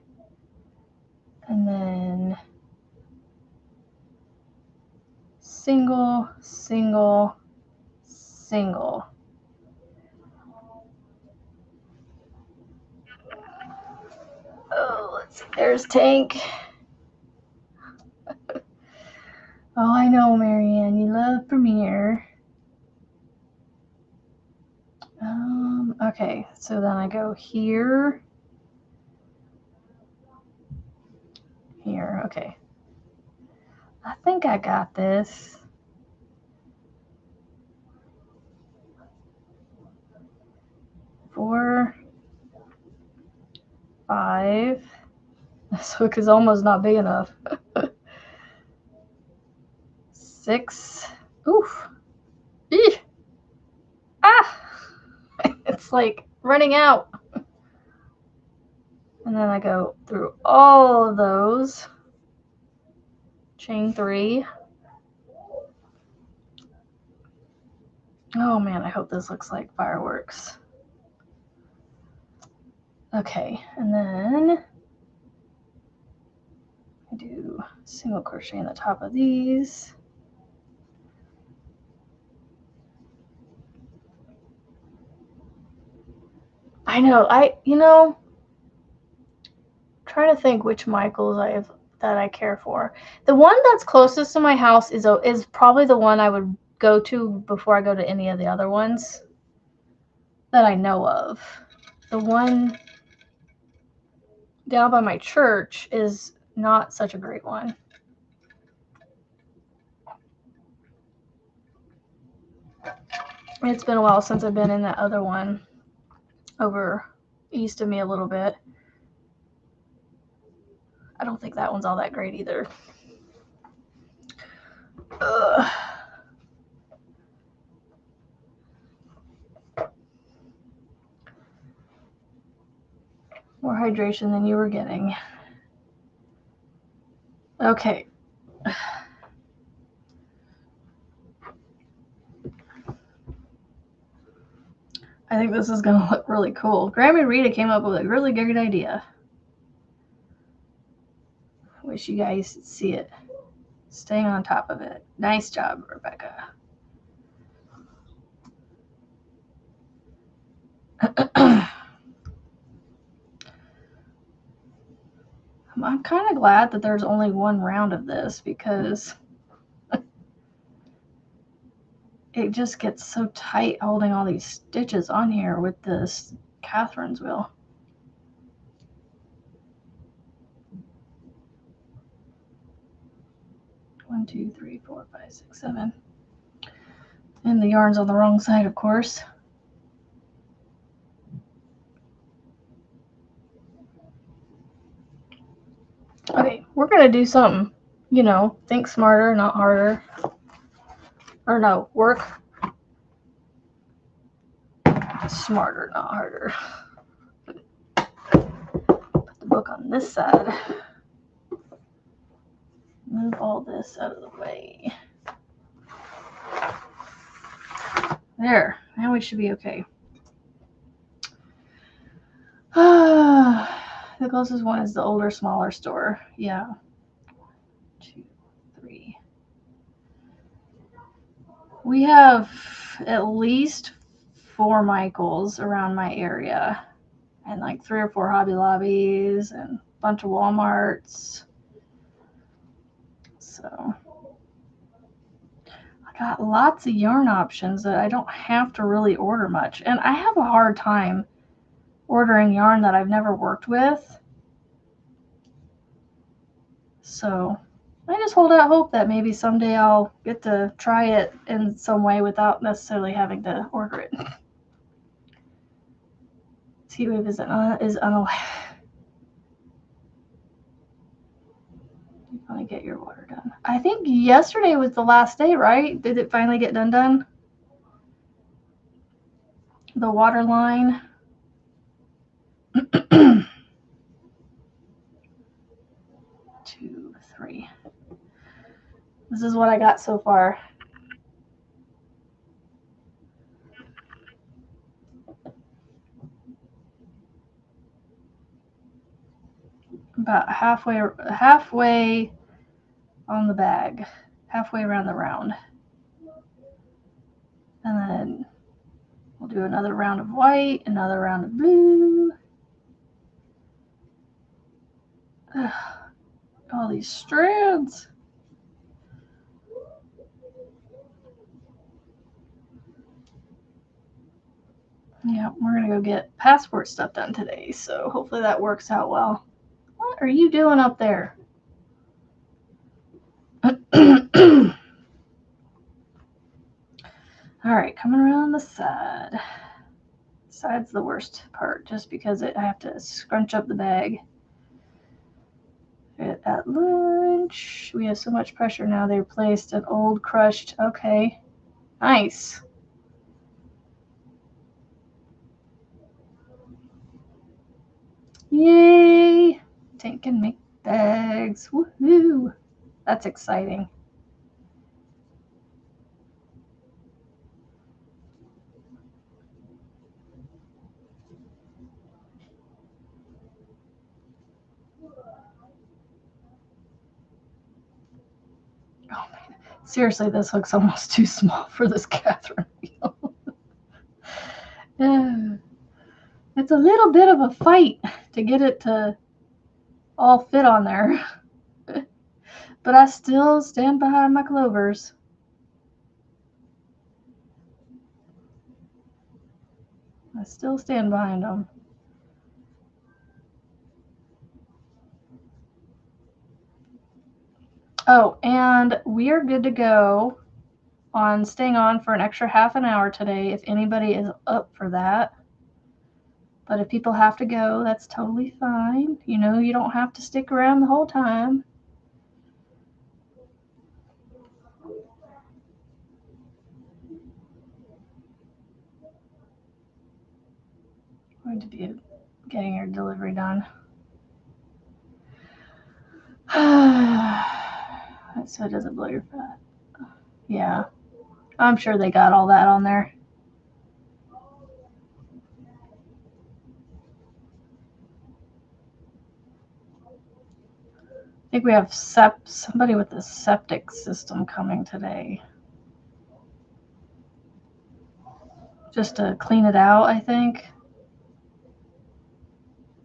And then single, single, single. Oh, let's see. There's Tank. Oh, I know, Marianne. You love Premiere. Okay, so then I go here. Here, okay. I think I got this. 4, 5. This hook is almost not big enough. 6. Oof. Eeh. Ah! It's like running out. And then I go through all of those. Chain 3. Oh man, I hope this looks like fireworks. Okay, and then I do single crochet in the top of these. I know, trying to think which Michaels that I care for. The one that's closest to my house is probably the one I would go to before I go to any of the other ones that I know of. The one down by my church is not such a great one. It's been a while since I've been in that other one over east of me a little bit. I don't think that one's all that great either. Ugh. More hydration than you were getting. Okay. I think this is going to look really cool. Grammy Rita came up with a really good idea. Wish you guys could see it. Staying on top of it. Nice job, Rebecca. I'm kind of glad that there's only one round of this because it just gets so tight holding all these stitches on here with this Catherine's wheel. One, 2, 3, 4, 5, 6, 7. And the yarn's on the wrong side, of course. Okay, we're going to do something. You know, think smarter, not harder. Or no, work smarter, not harder. Put the book on this side. Move all this out of the way. There. Now we should be okay. The closest one is the older, smaller store. Yeah. 2, 3. We have at least 4 Michaels around my area. And like 3 or 4 Hobby Lobbies and a bunch of Walmarts. So I got lots of yarn options that I don't have to really order much. And I have a hard time ordering yarn that I've never worked with. So I just hold out hope that maybe someday I'll get to try it in some way without necessarily having to order it. Heatwave is unallowed. You finally get your water done. I think yesterday was the last day, right? Did it finally get done? The water line. 2, 3. This is what I got so far. About halfway on the bag. halfway around the round. And then we'll do another round of white, another round of blue. Ugh, all these strands. Yeah, we're going to go get passport stuff done today, so hopefully that works out well. What are you doing up there? All right, coming around the side. Side's the worst part, just because I have to scrunch up the bag. At lunch, we have so much pressure now. They replaced an old crushed. Okay, nice. Yay! Tank can make bags. Woohoo! That's exciting. Oh man, seriously, this looks almost too small for this Catherine wheel. Yeah. It's a little bit of a fight to get it to all fit on there. But I still stand behind my clovers. I still stand behind them. Oh, and we are good to go on staying on for an extra half an hour today if anybody is up for that. But if people have to go, that's totally fine. You know, you don't have to stick around the whole time. Going to be getting your delivery done. So it doesn't blow your fat. Yeah, I'm sure they got all that on there. I think we have somebody with the septic system coming today. Just to clean it out, I think.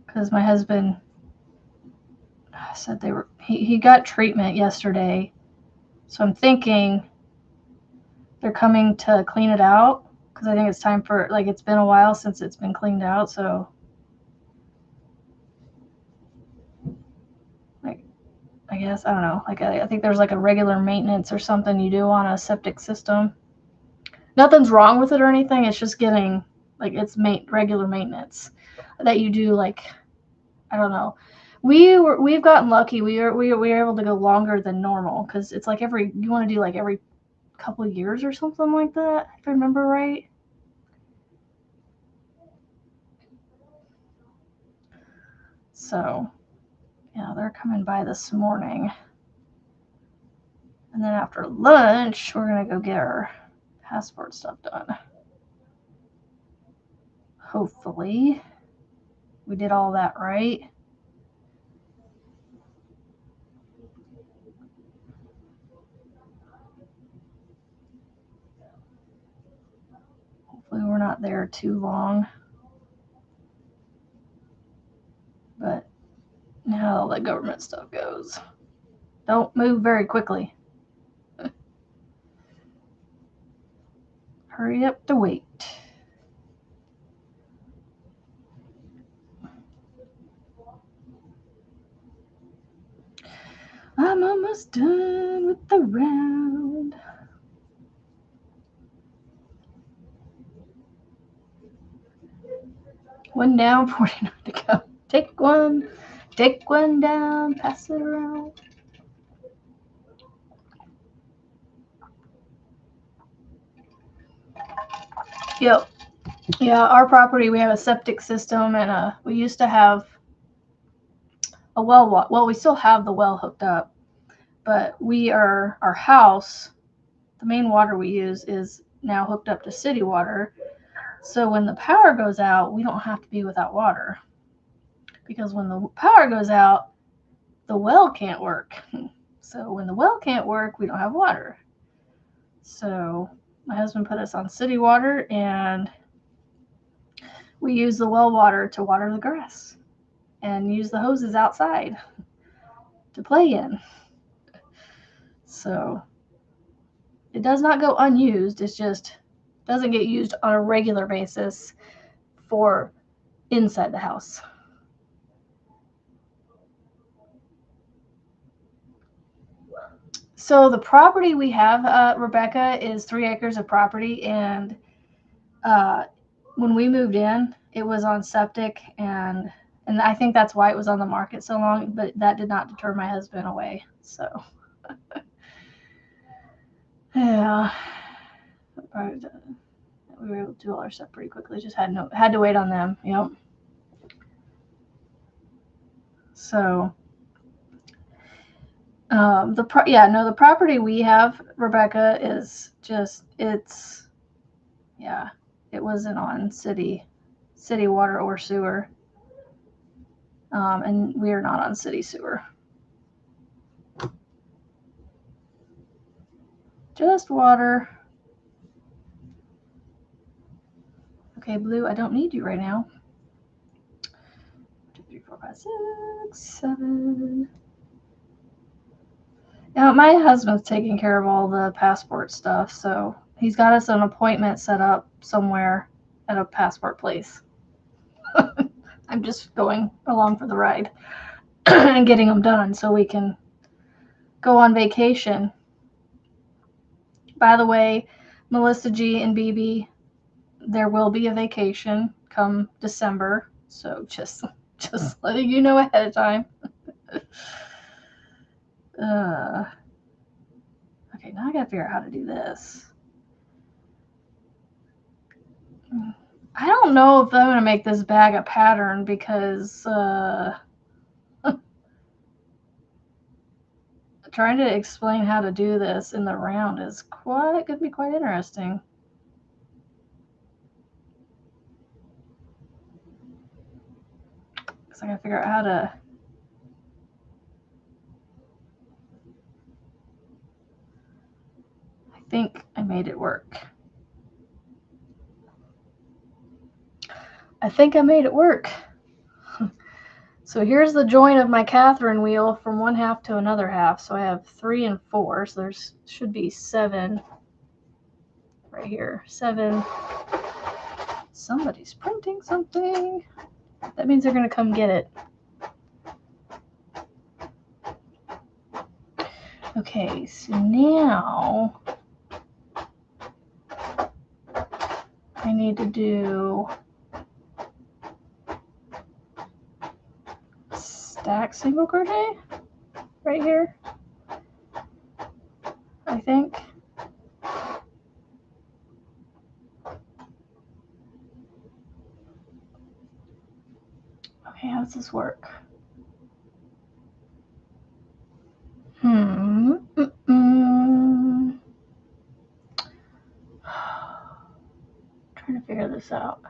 Because my husband said he got treatment yesterday. So I'm thinking they're coming to clean it out. Because I think it's time for, like, it's been a while since it's been cleaned out. So, like, I guess, I don't know. Like, I think there's like a regular maintenance or something you do on a septic system. Nothing's wrong with it or anything. It's just getting, like, it's regular maintenance that you do, like, I don't know. We've gotten lucky. We were able to go longer than normal because it's like you want to do like every couple of years or something like that, if I remember right. So, yeah, they're coming by this morning. And then after lunch, we're going to go get our passport stuff done. Hopefully, we did all that right. Hopefully, we're not there too long. But now all the government stuff goes. Don't move very quickly. Hurry up to wait. I'm almost done with the round. One down, 49 to go. Take one down, pass it around. Yep. Yeah, our property, we have a septic system, and we used to have a well. Well, we still have the well hooked up, but our house, the main water we use is now hooked up to city water. So when the power goes out, we don't have to be without water. Because when the power goes out, the well can't work. So when the well can't work, we don't have water. So my husband put us on city water, and we use the well water to water the grass and use the hoses outside to play in. So it does not go unused. It's just doesn't get used on a regular basis for inside the house. So the property we have, Rebecca, is 3 acres of property, and when we moved in, it was on septic, and I think that's why it was on the market so long. But that did not deter my husband away. So yeah, we were able to do all our stuff pretty quickly. Just had to wait on them. Yep. So the property we have, Rebecca, is just it wasn't on city water or sewer, and we are not on city sewer. Just water. Okay, Blue, I don't need you right now. 2, 3, 4, 5, 6, 7. Now, my husband's taking care of all the passport stuff, so he's got us an appointment set up somewhere at a passport place. I'm just going along for the ride and getting them done so we can go on vacation. By the way, Melissa G and BB, there will be a vacation come December, so just letting you know ahead of time. Okay, now I gotta figure out how to do this. I don't know if I'm gonna make this bag a pattern because trying to explain how to do this in the round is gonna be quite interesting. Because I gotta figure out how to. I think I made it work. So here's the joint of my Catherine wheel from one half to another half. So I have 3 and 4. So there's should be 7 right here. 7. Somebody's printing something. That means they're going to come get it. Okay, so now I need to do stack single crochet right here, I think. Okay, how does this work? Trying to figure this out.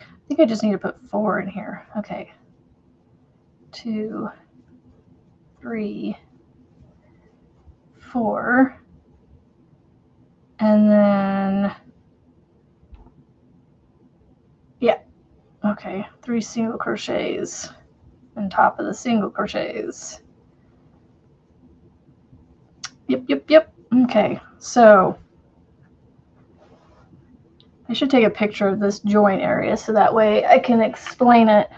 I think I just need to put 4 in here. Okay. 2, 3, 4. And then, yeah. Okay, 3 single crochets on top of the single crochets. Yep. Okay, so I should take a picture of this joint area so that way I can explain it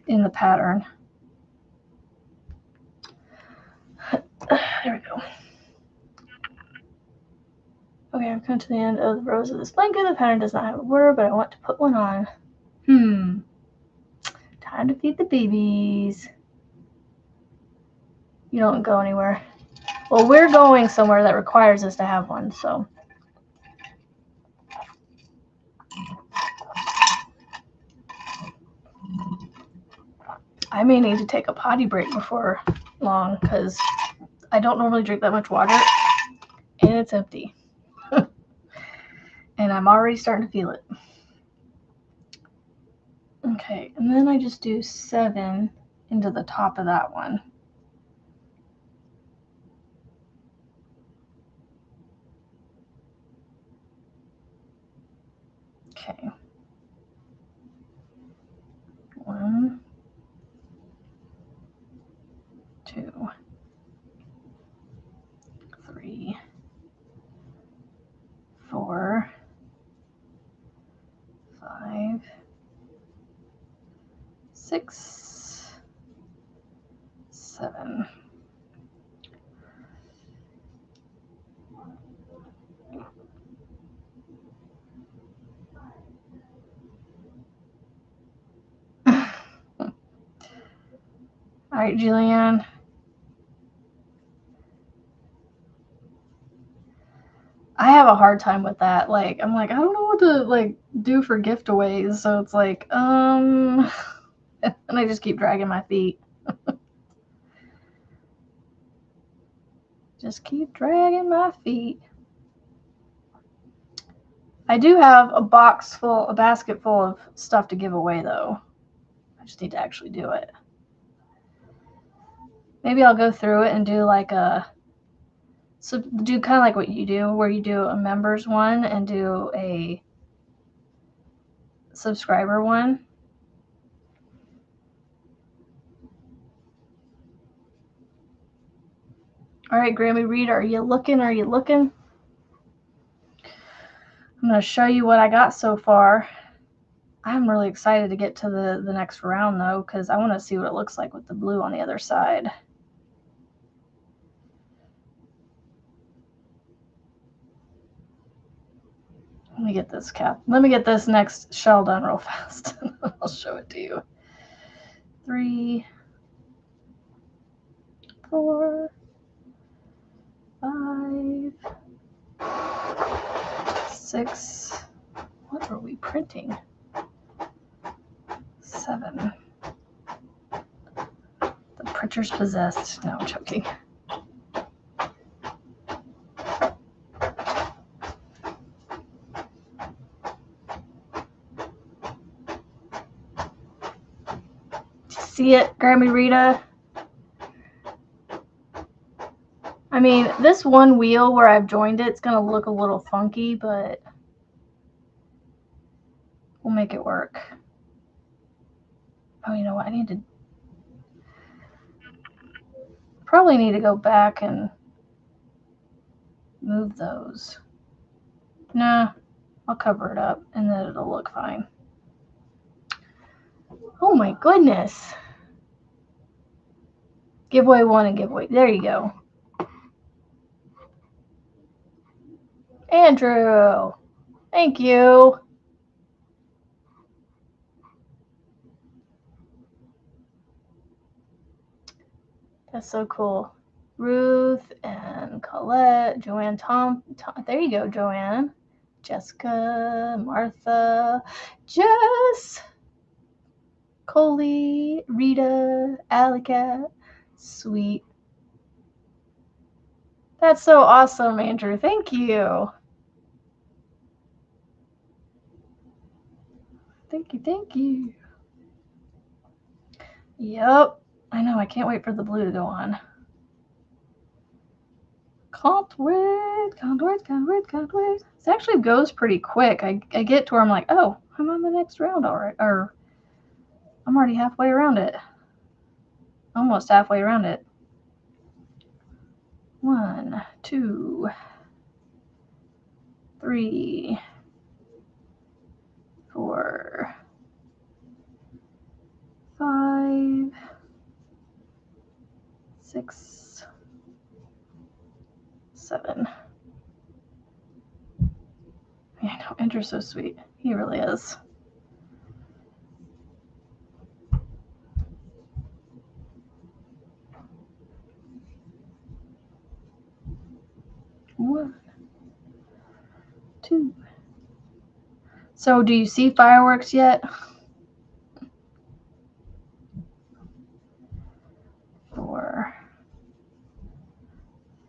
in the pattern. There we go. Okay, I've come to the end of the rows of this blanket. The pattern does not have a border, but I want to put one on. Time to feed the babies. You don't go anywhere. Well, we're going somewhere that requires us to have one, so. I may need to take a potty break before long because I don't normally drink that much water and it's empty. And I'm already starting to feel it. Okay, and then I just do 7 into the top of that one. Okay. 1, 2, 3, 4, 5, 6, 7. All right, Julianne. I have a hard time with that. Like, I'm like, I don't know what to like do for giveaways, so it's like, and I just keep dragging my feet. Just keep dragging my feet. I do have a basket full of stuff to give away though. I just need to actually do it. Maybe I'll go through it and do like do kind of like what you do, where you do a members one and do a subscriber one. All right, Grammy Reader, are you looking? Are you looking? I'm going to show you what I got so far. I'm really excited to get to the next round though, because I want to see what it looks like with the blue on the other side. Let me get this Let me get this next shell done real fast. I'll show it to you. 3, 4, 5, 6. What are we printing? 7. The printer's possessed. No, I'm joking. See it, Grammy Rita? I mean, this one wheel where I've joined it's going to look a little funky, but we'll make it work. Oh, you know what? Probably need to go back and move those. Nah, I'll cover it up and then it'll look fine. Oh my goodness. Giveaway 1 and giveaway. There you go. Andrew. Thank you. That's so cool. Ruth and Colette, Joanne, Tom. There you go, Joanne. Jessica, Martha, Jess, Coley, Rita, Alicat. Sweet. That's so awesome, Andrew. Thank you. Thank you, thank you. Yep. I know, I can't wait for the blue to go on. Can't wait, can't wait, can't wait, can't wait. This actually goes pretty quick. I get to where I'm like, oh, I'm on the next round already. Or I'm already halfway around it. Almost halfway around it. 1, 2, 3, 4, 5, 6, 7. Yeah, I know, Andrew's so sweet. He really is. One, 2. So, do you see fireworks yet? 4,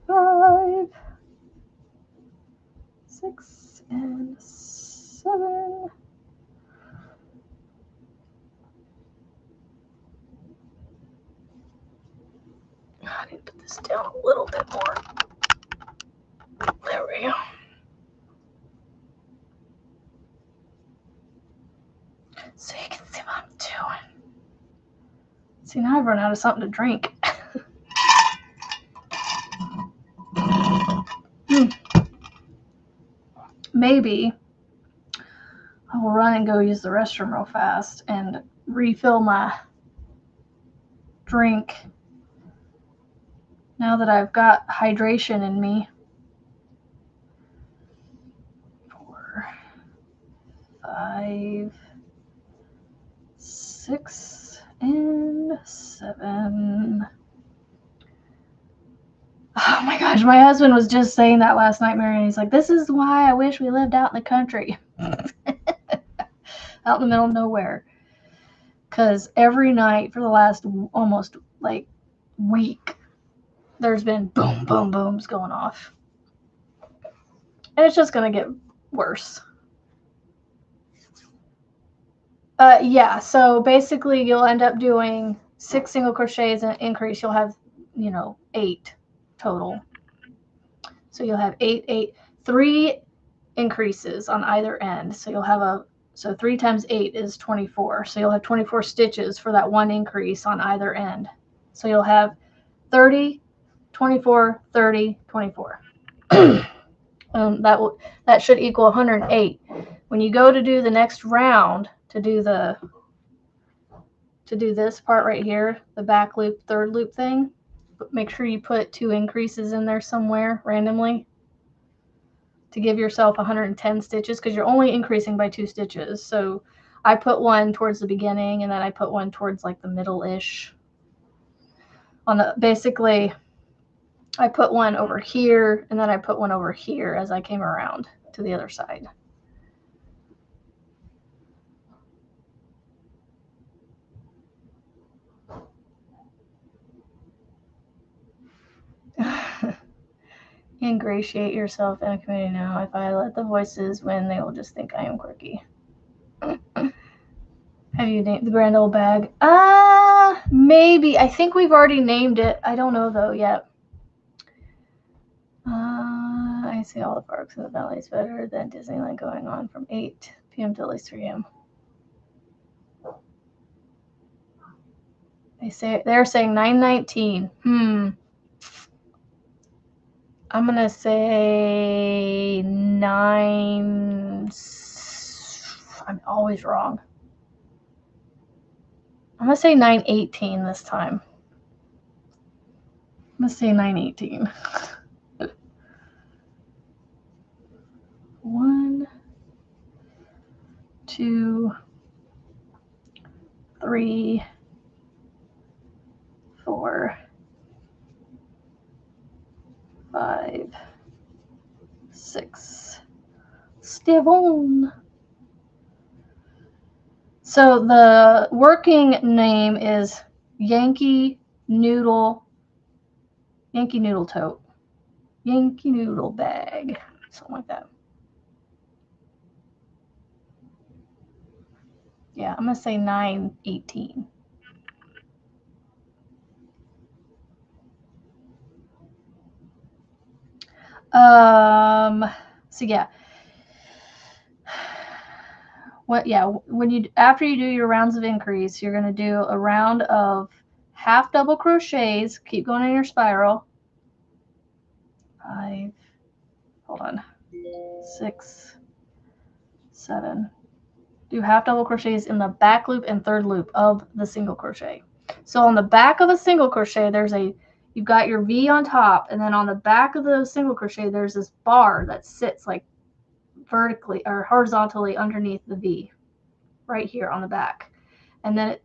5, 6, and 7. See, now I've run out of something to drink. Maybe I will run and go use the restroom real fast and refill my drink now that I've got hydration in me. 4, 5, 6, and 7. Oh my gosh, my husband was just saying that last night, Mary. He's like, this is why I wish we lived out in the country. Out in the middle of nowhere. Because every night for the last almost like week, there's been boom, boom, booms going off. And it's just going to get worse. Yeah, so basically you'll end up doing 6 single crochets and increase. You'll have, 8 total. So you'll have 3 increases on either end. So you'll have so 3 times 8 is 24. So you'll have 24 stitches for that one increase on either end. So you'll have 30, 24, 30, 24. That should equal 108. When you go to do the next round, to do this part right here, the back loop, third loop thing, make sure you put 2 increases in there somewhere randomly to give yourself 110 stitches, because you're only increasing by 2 stitches. So I put one towards the beginning, and then I put one towards like the middle-ish. Basically, I put one over here, and then I put one over here as I came around to the other side. Ingratiate yourself in a community now. If I let the voices win, they will just think I am quirky. Have you named the grand old bag? Maybe. I think we've already named it. I don't know though yet. I see all the parks in the valleys better than Disneyland going on from 8 p.m. till at least 3 a.m. They're saying 9:19. I'm gonna say 9. I'm always wrong. I'm gonna say 9:18 this time. I'm gonna say 9:18. 1, 2, 3, 4, 5, 6, 7. So the working name is Yankee Noodle Tote. Yankee Noodle Bag. Something like that. Yeah, I'm going to say 9:18. So yeah. After you do your rounds of increase, you're going to do a round of half double crochets. Keep going in your spiral. 5, hold on, 6, 7. Do half double crochets in the back loop and third loop of the single crochet. So on the back of a single crochet, you've got your V on top, and then on the back of the single crochet, there's this bar that sits like vertically or horizontally underneath the V, right here on the back. And then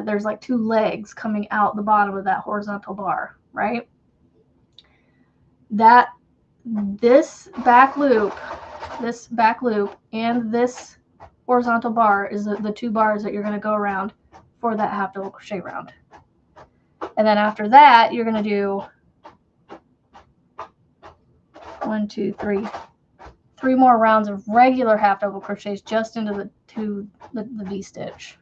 there's like 2 legs coming out the bottom of that horizontal bar, right? This back loop and this horizontal bar is the 2 bars that you're going to go around for that half double crochet round. And then after that, you're going to do 1, 2, 3 more rounds of regular half double crochets just into the V stitch.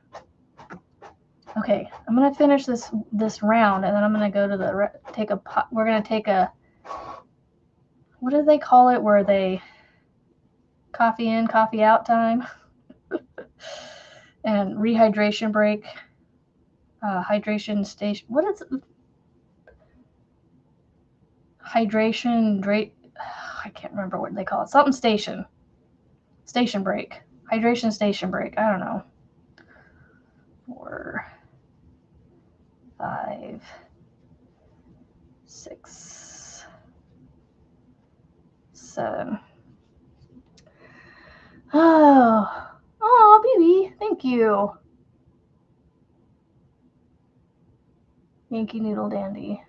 Okay, I'm going to finish this round, and then I'm going to go to we're going to take a, what do they call it, where they coffee in, coffee out time and rehydration break. hydration station. What is it? Hydration, I can't remember what they call it. Something station. Station break. Hydration station break. I don't know. 4, 5, 6, 7. Oh, baby. Thank you. Yankee Noodle Dandy.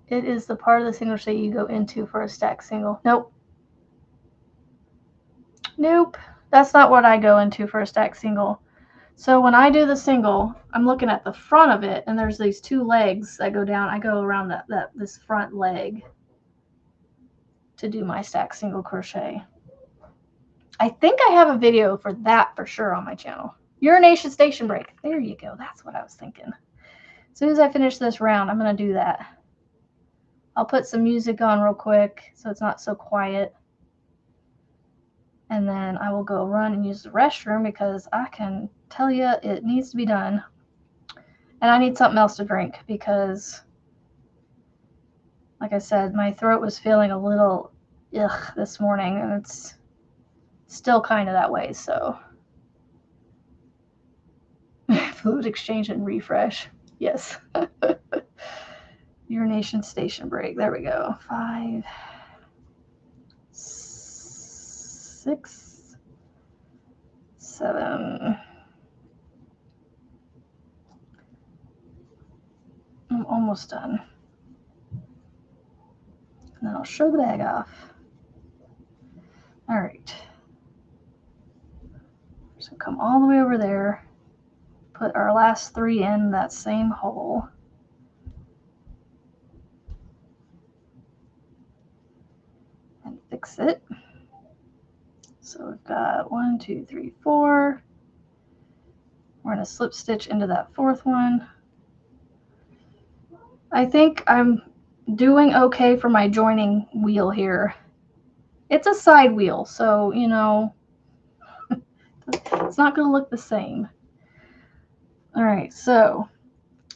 It is the part of the single crochet you go into for a stack single. Nope. Nope. That's not what I go into for a stack single. So when I do the single, I'm looking at the front of it, and there's these 2 legs that go down. I go around this front leg to do my stack single crochet. I think I have a video for that for sure on my channel. Urination station break. There you go. That's what I was thinking. As soon as I finish this round, I'm going to do that. I'll put some music on real quick so it's not so quiet. And then I will go run and use the restroom because I can tell you it needs to be done. And I need something else to drink because, like I said, my throat was feeling a little ugh this morning, and it's still kind of that way, so. Fluid exchange and refresh. Yes. Urination station break. There we go. 5, 6, 7. I'm almost done. And then I'll show the bag off. All right. So come all the way over there. Put our last 3 in that same hole. And fix it. So we've got 1, 2, 3, 4. We're going to slip stitch into that 4th one. I think I'm doing okay for my joining wheel here. It's a side wheel, so, you know, it's not going to look the same. All right, so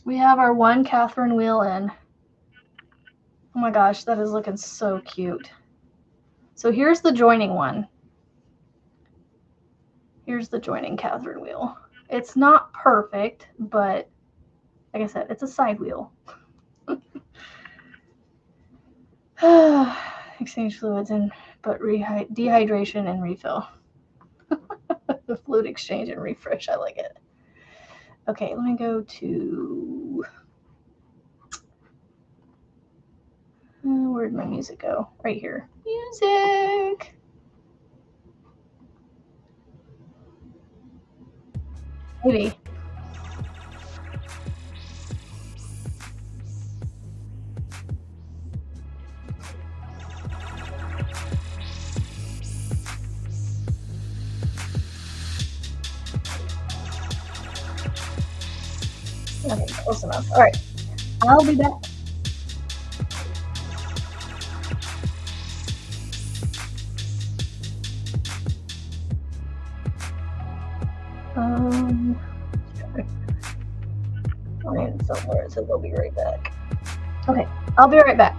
we have our 1 Catherine wheel in. Oh my gosh, that is looking so cute. So here's the joining one. Here's the joining Catherine wheel. It's not perfect, but like I said, it's a side wheel. Exchange fluids and but dehydration and refill. The fluid exchange and refresh. I like it. Okay, let me go to where'd my music go? Right here. Music. Maybe. Okay, close enough. All right, I'll be back. I mean, somewhere it says I'll be right back. Okay, I'll be right back.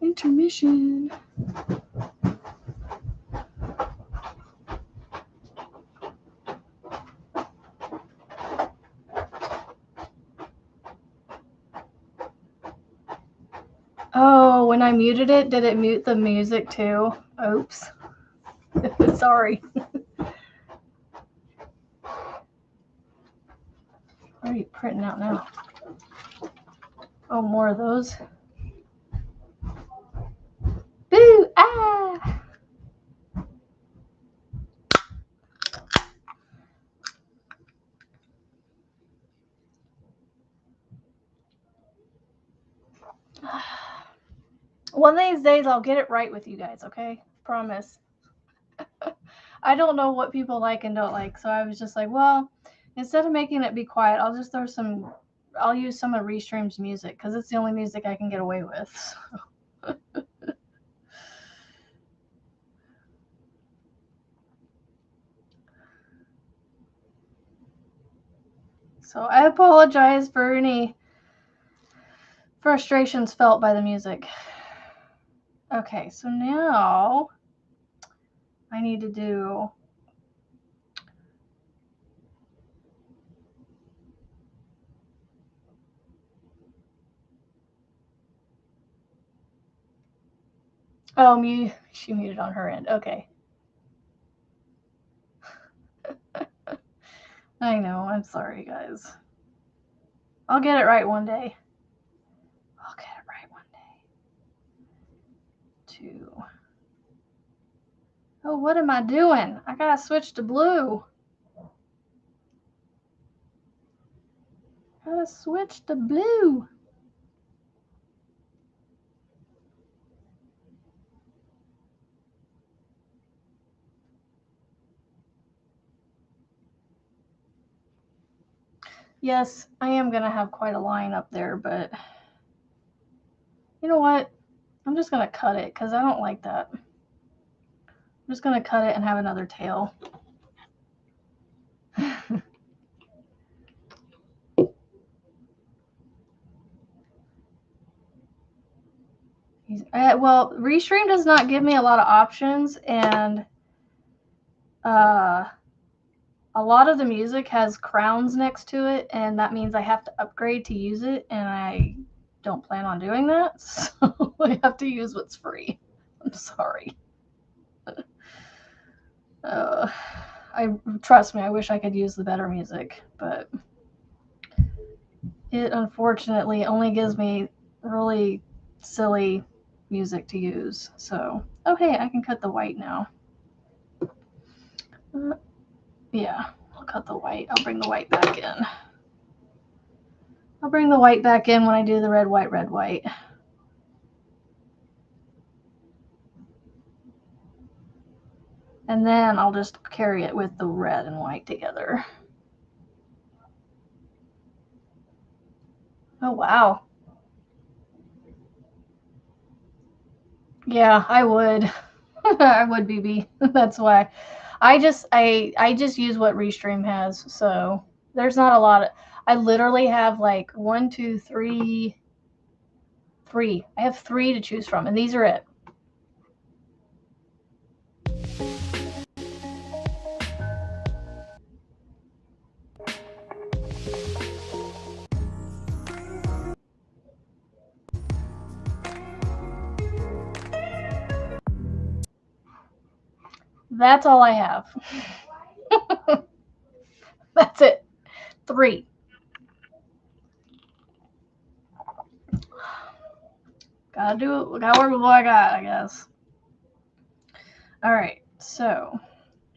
Intermission. Oh, when I muted it, did it mute the music too? Oops. Sorry. What are you printing out now? Oh, more of those. Boo! Ah! One of these days I'll get it right with you guys, okay? Promise. I don't know what people like and don't like, so I was just like, well, instead of making it be quiet, I'll just I'll use some of Restream's music because it's the only music I can get away with. So I apologize for any frustrations felt by the music. Okay, so now I need to do she muted on her end. Okay. I know, I'm sorry guys. I'll get it right one day. I'll get it right one day. 2. Oh, what am I doing? I gotta switch to blue. Gotta switch to blue. Yes, I am gonna have quite a line up there, but you know what? I'm just gonna cut it because I don't like that. I'm just gonna cut it and have another tail. Well, Restream does not give me a lot of options, and a lot of the music has crowns next to it, and that means I have to upgrade to use it, and I don't plan on doing that, so I have to use what's free. I'm sorry. Trust me, I wish I could use the better music, but it unfortunately only gives me really silly music to use. So, oh hey, I can cut the white now. Yeah, I'll cut the white. I'll bring the white back in. I'll bring the white back in when I do the red, white, red, white. And then I'll just carry it with the red and white together. Oh, wow. Yeah, I would. I would, BB. That's why. I just use what Restream has. So there's not a lot of. I literally have like 1, 2, 3. I have 3 to choose from, and these are it. That's all I have. That's it. 3. Gotta work with what I got, I guess. All right, so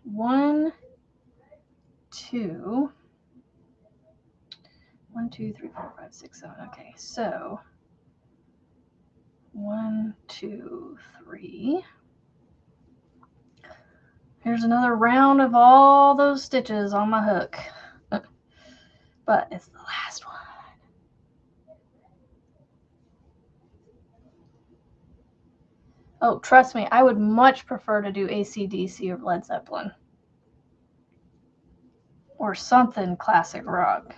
1, 2, 1, 2, 3, 4, 5, 6, 7. Okay, so 1, 2, 3. Here's another round of all those stitches on my hook. But it's the last one. Oh, trust me, I would much prefer to do AC/DC or Led Zeppelin. Or something classic rock.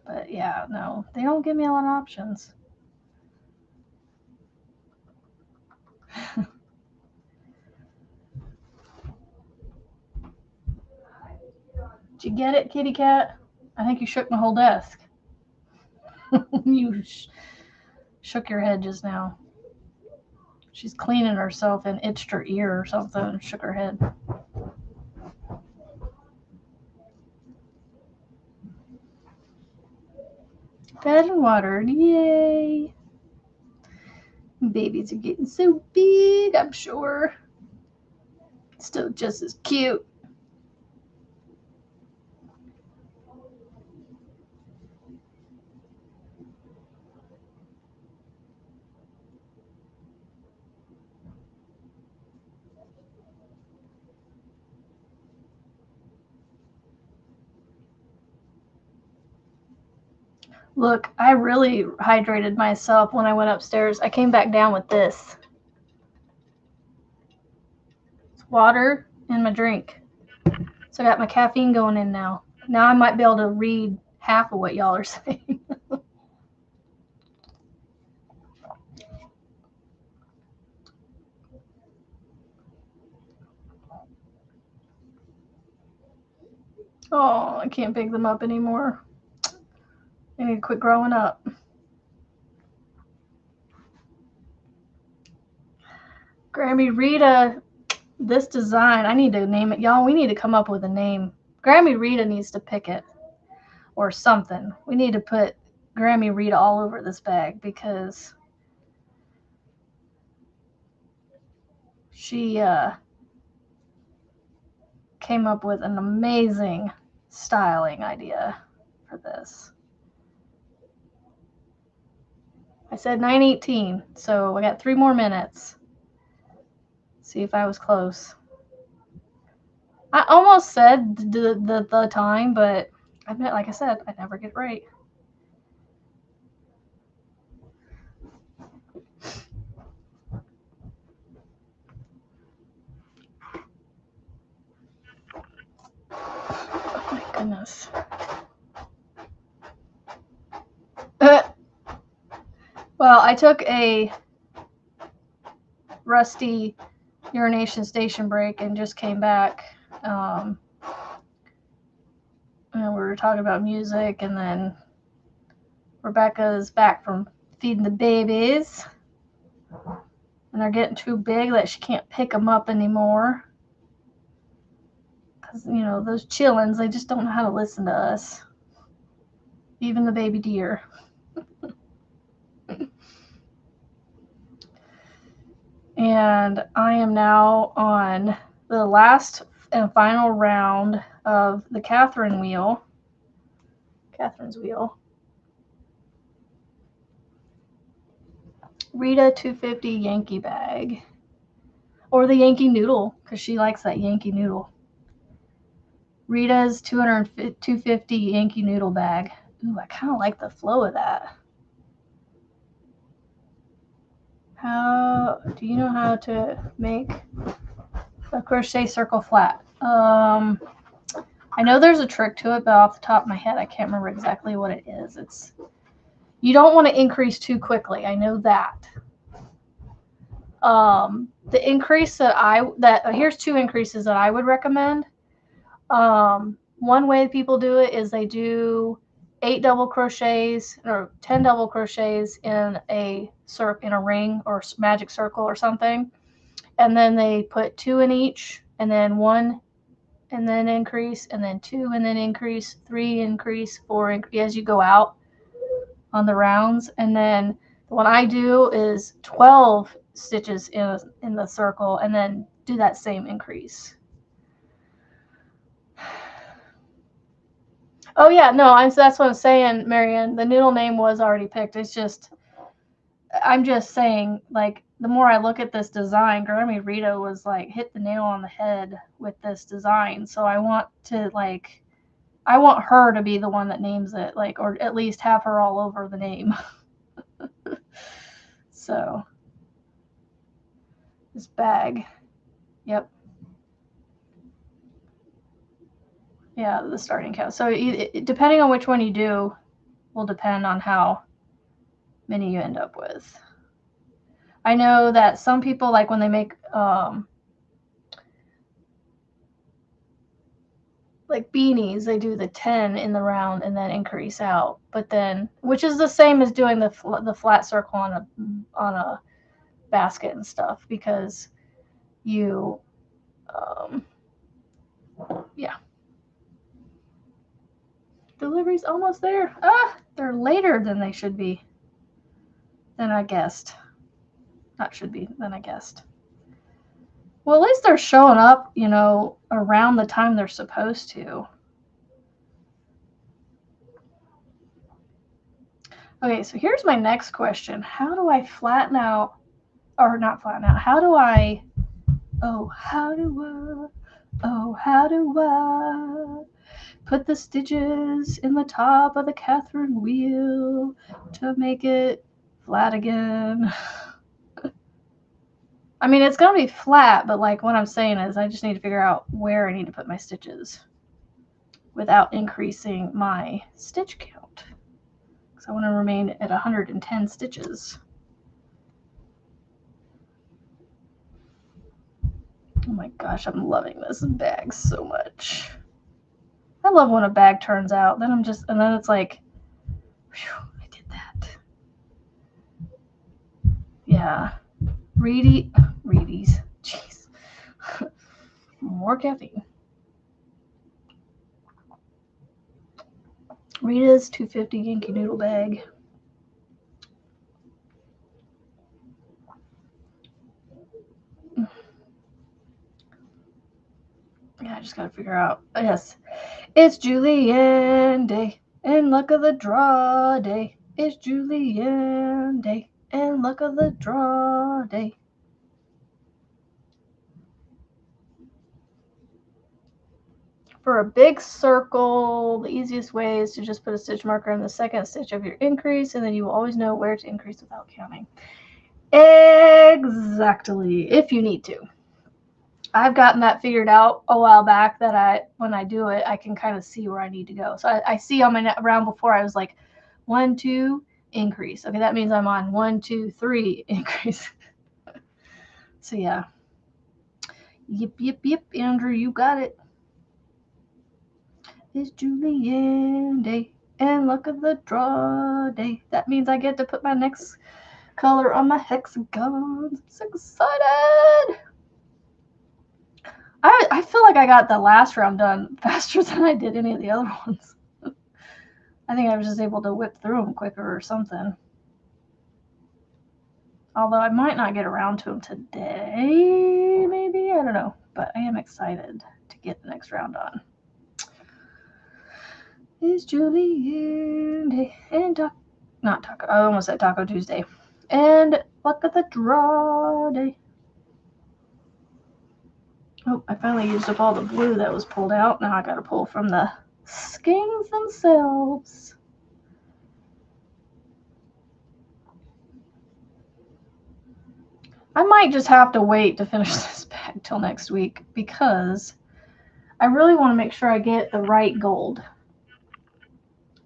But yeah, no, they don't give me a lot of options. Did you get it, kitty cat? I think you shook my whole desk. You shook your head just now. She's cleaning herself and itched her ear or something and shook her head. Fed and watered, yay! Babies are getting so big, I'm sure. Still just as cute. Look, I really hydrated myself when I went upstairs. I came back down with this. It's water in my drink. So I got my caffeine going in now. Now I might be able to read half of what y'all are saying. Oh, I can't pick them up anymore. I need to quit growing up. Grammy Rita, this design, I need to name it. Y'all, we need to come up with a name. Grammy Rita needs to pick it or something. We need to put Grammy Rita all over this bag because she came up with an amazing styling idea for this. I said 9:18, so I got 3 more minutes. See if I was close. I almost said the time, but like I said, I never get it right. Oh my goodness. Well, I took a rusty urination station break and just came back. And we were talking about music, and then Rebecca's back from feeding the babies. And they're getting too big that she can't pick them up anymore. Because, you know, those chillins, they just don't know how to listen to us. Even the baby deer. And I am now on the last and final round of the Catherine's wheel. Rita 250 Yankee bag. Or the Yankee noodle, because she likes that Yankee noodle. Rita's 250 Yankee noodle bag. Ooh, I kind of like the flow of that. How do you know how to make a crochet circle flat? I know there's a trick to it, but off the top of my head, I can't remember exactly what it is. It's you don't want to increase too quickly. I know that. The increase here's 2 increases that I would recommend. One way people do it is they do 8 double crochets or 10 double crochets in a ring or magic circle or something, and then they put 2 in each, and then 1, and then increase, and then 2, and then increase, 3 increase, 4 increase as you go out on the rounds. And then what I do is 12 stitches in the circle, and then do that same increase. Oh yeah, no, that's what I'm saying, Marianne. The noodle name was already picked. It's just, I'm just saying, like, the more I look at this design, Grammy Rita was like hit the nail on the head with this design. So I want her to be the one that names it, like, or at least have her all over the name. So this bag, yep. Yeah, the starting count. So depending on which one you do will depend on how many you end up with. I know that some people, like when they make like beanies, they do the 10 in the round and then increase out. But then, which is the same as doing the flat circle on a basket and stuff, because you, yeah. Delivery's almost there. Ah, they're later than they should be. Than I guessed. Not should be, than I guessed. Well, at least they're showing up, you know, around the time they're supposed to. Okay, so here's my next question. How do I flatten out, or not flatten out, how do I put the stitches in the top of the Catherine wheel to make it flat again? I mean, it's going to be flat, but like what I'm saying is I just need to figure out where I need to put my stitches without increasing my stitch count. Because I want to remain at 110 stitches. Oh my gosh, I'm loving this bag so much. I love when a bag turns out. Then and then it's like, whew, I did that. Yeah. Reedies. Jeez. More caffeine. Rita's 250 Yankee Noodle bag. Yeah, I just gotta figure out. Yes. It's Julienne Day and luck of the draw day. It's Julienne Day and luck of the draw day. For a big circle, the easiest way is to just put a stitch marker in the second stitch of your increase, and then you will always know where to increase without counting. Exactly, if you need to. I've gotten that figured out a while back, that when I do it, I can kind of see where I need to go. So I see on my round before, I was like, 1, 2, increase. Okay, that means I'm on 1, 2, 3, increase. So yeah. Yep, Andrew, you got it. It's Julienne Day and luck of the draw day. That means I get to put my next color on my hexagons. I'm so excited. I feel like I got the last round done faster than I did any of the other ones. I think I was just able to whip through them quicker or something. Although I might not get around to them today, maybe, I don't know. But I am excited to get the next round on. It's Julienne Day and I almost said Taco Tuesday. And luck of the draw day. Oh, I finally used up all the blue that was pulled out. Now I gotta pull from the skeins themselves. I might just have to wait to finish this bag till next week, because I really want to make sure I get the right gold.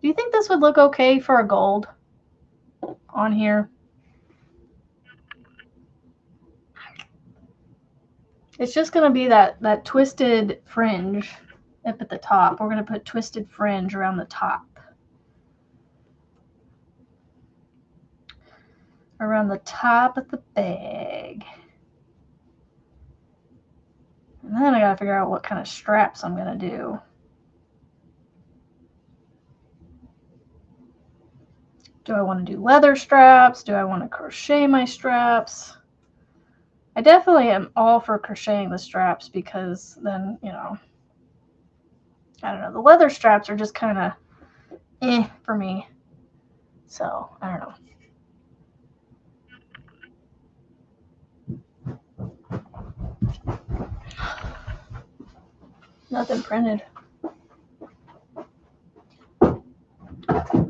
Do you think this would look okay for a gold on here? It's just going to be that twisted fringe up at the top. We're going to put twisted fringe around the top. Around the top of the bag. And then I got to figure out what kind of straps I'm going to do. Do I want to do leather straps? Do I want to crochet my straps? I definitely am all for crocheting the straps, because then, you know, I don't know. The leather straps are just kind of for me. So, I don't know. Nothing printed.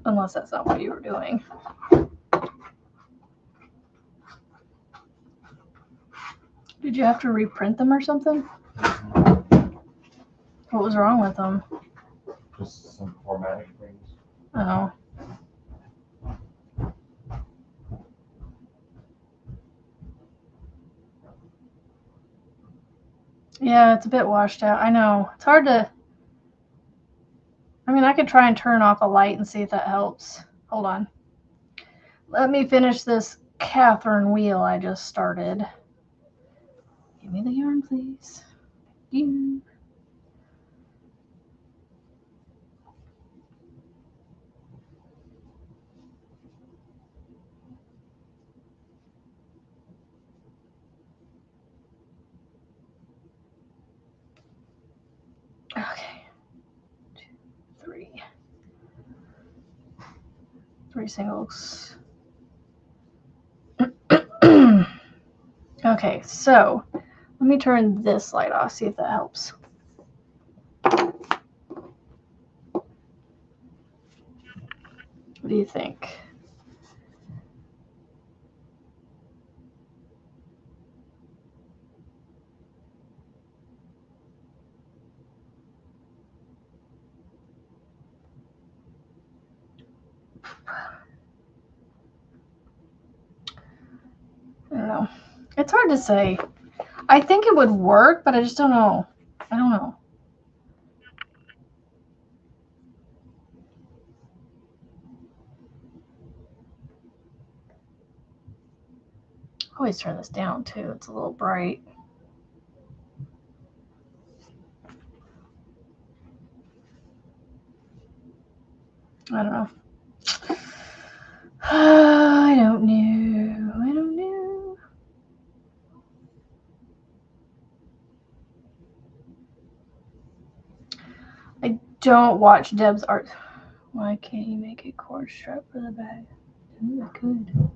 Unless that's not what you were doing. Did you have to reprint them or something? What was wrong with them? Just some formatting things. Oh. Yeah, it's a bit washed out. I know. It's hard to... I mean, I could try and turn off a light and see if that helps. Hold on. Let me finish this Catherine wheel I just started. Give me the yarn, please. You. Okay. 2, 3. 3 singles. Okay, so let me turn this light off, see if that helps. What do you think? I don't know. It's hard to say. I think it would work, but I just don't know. I don't know. I always turn this down too. It's a little bright. I don't know. I don't know. I don't know. I don't watch Deb's art. Why can't you make a cord strap for the bag? Ooh, I could.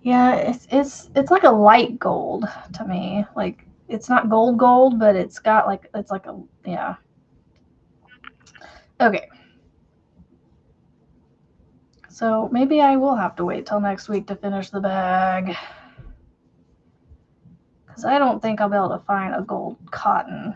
Yeah, it's like a light gold to me. Like it's not gold, but it's got like it's like a yeah. Okay. So maybe I will have to wait till next week to finish the bag. Because I don't think I'll be able to find a gold cotton.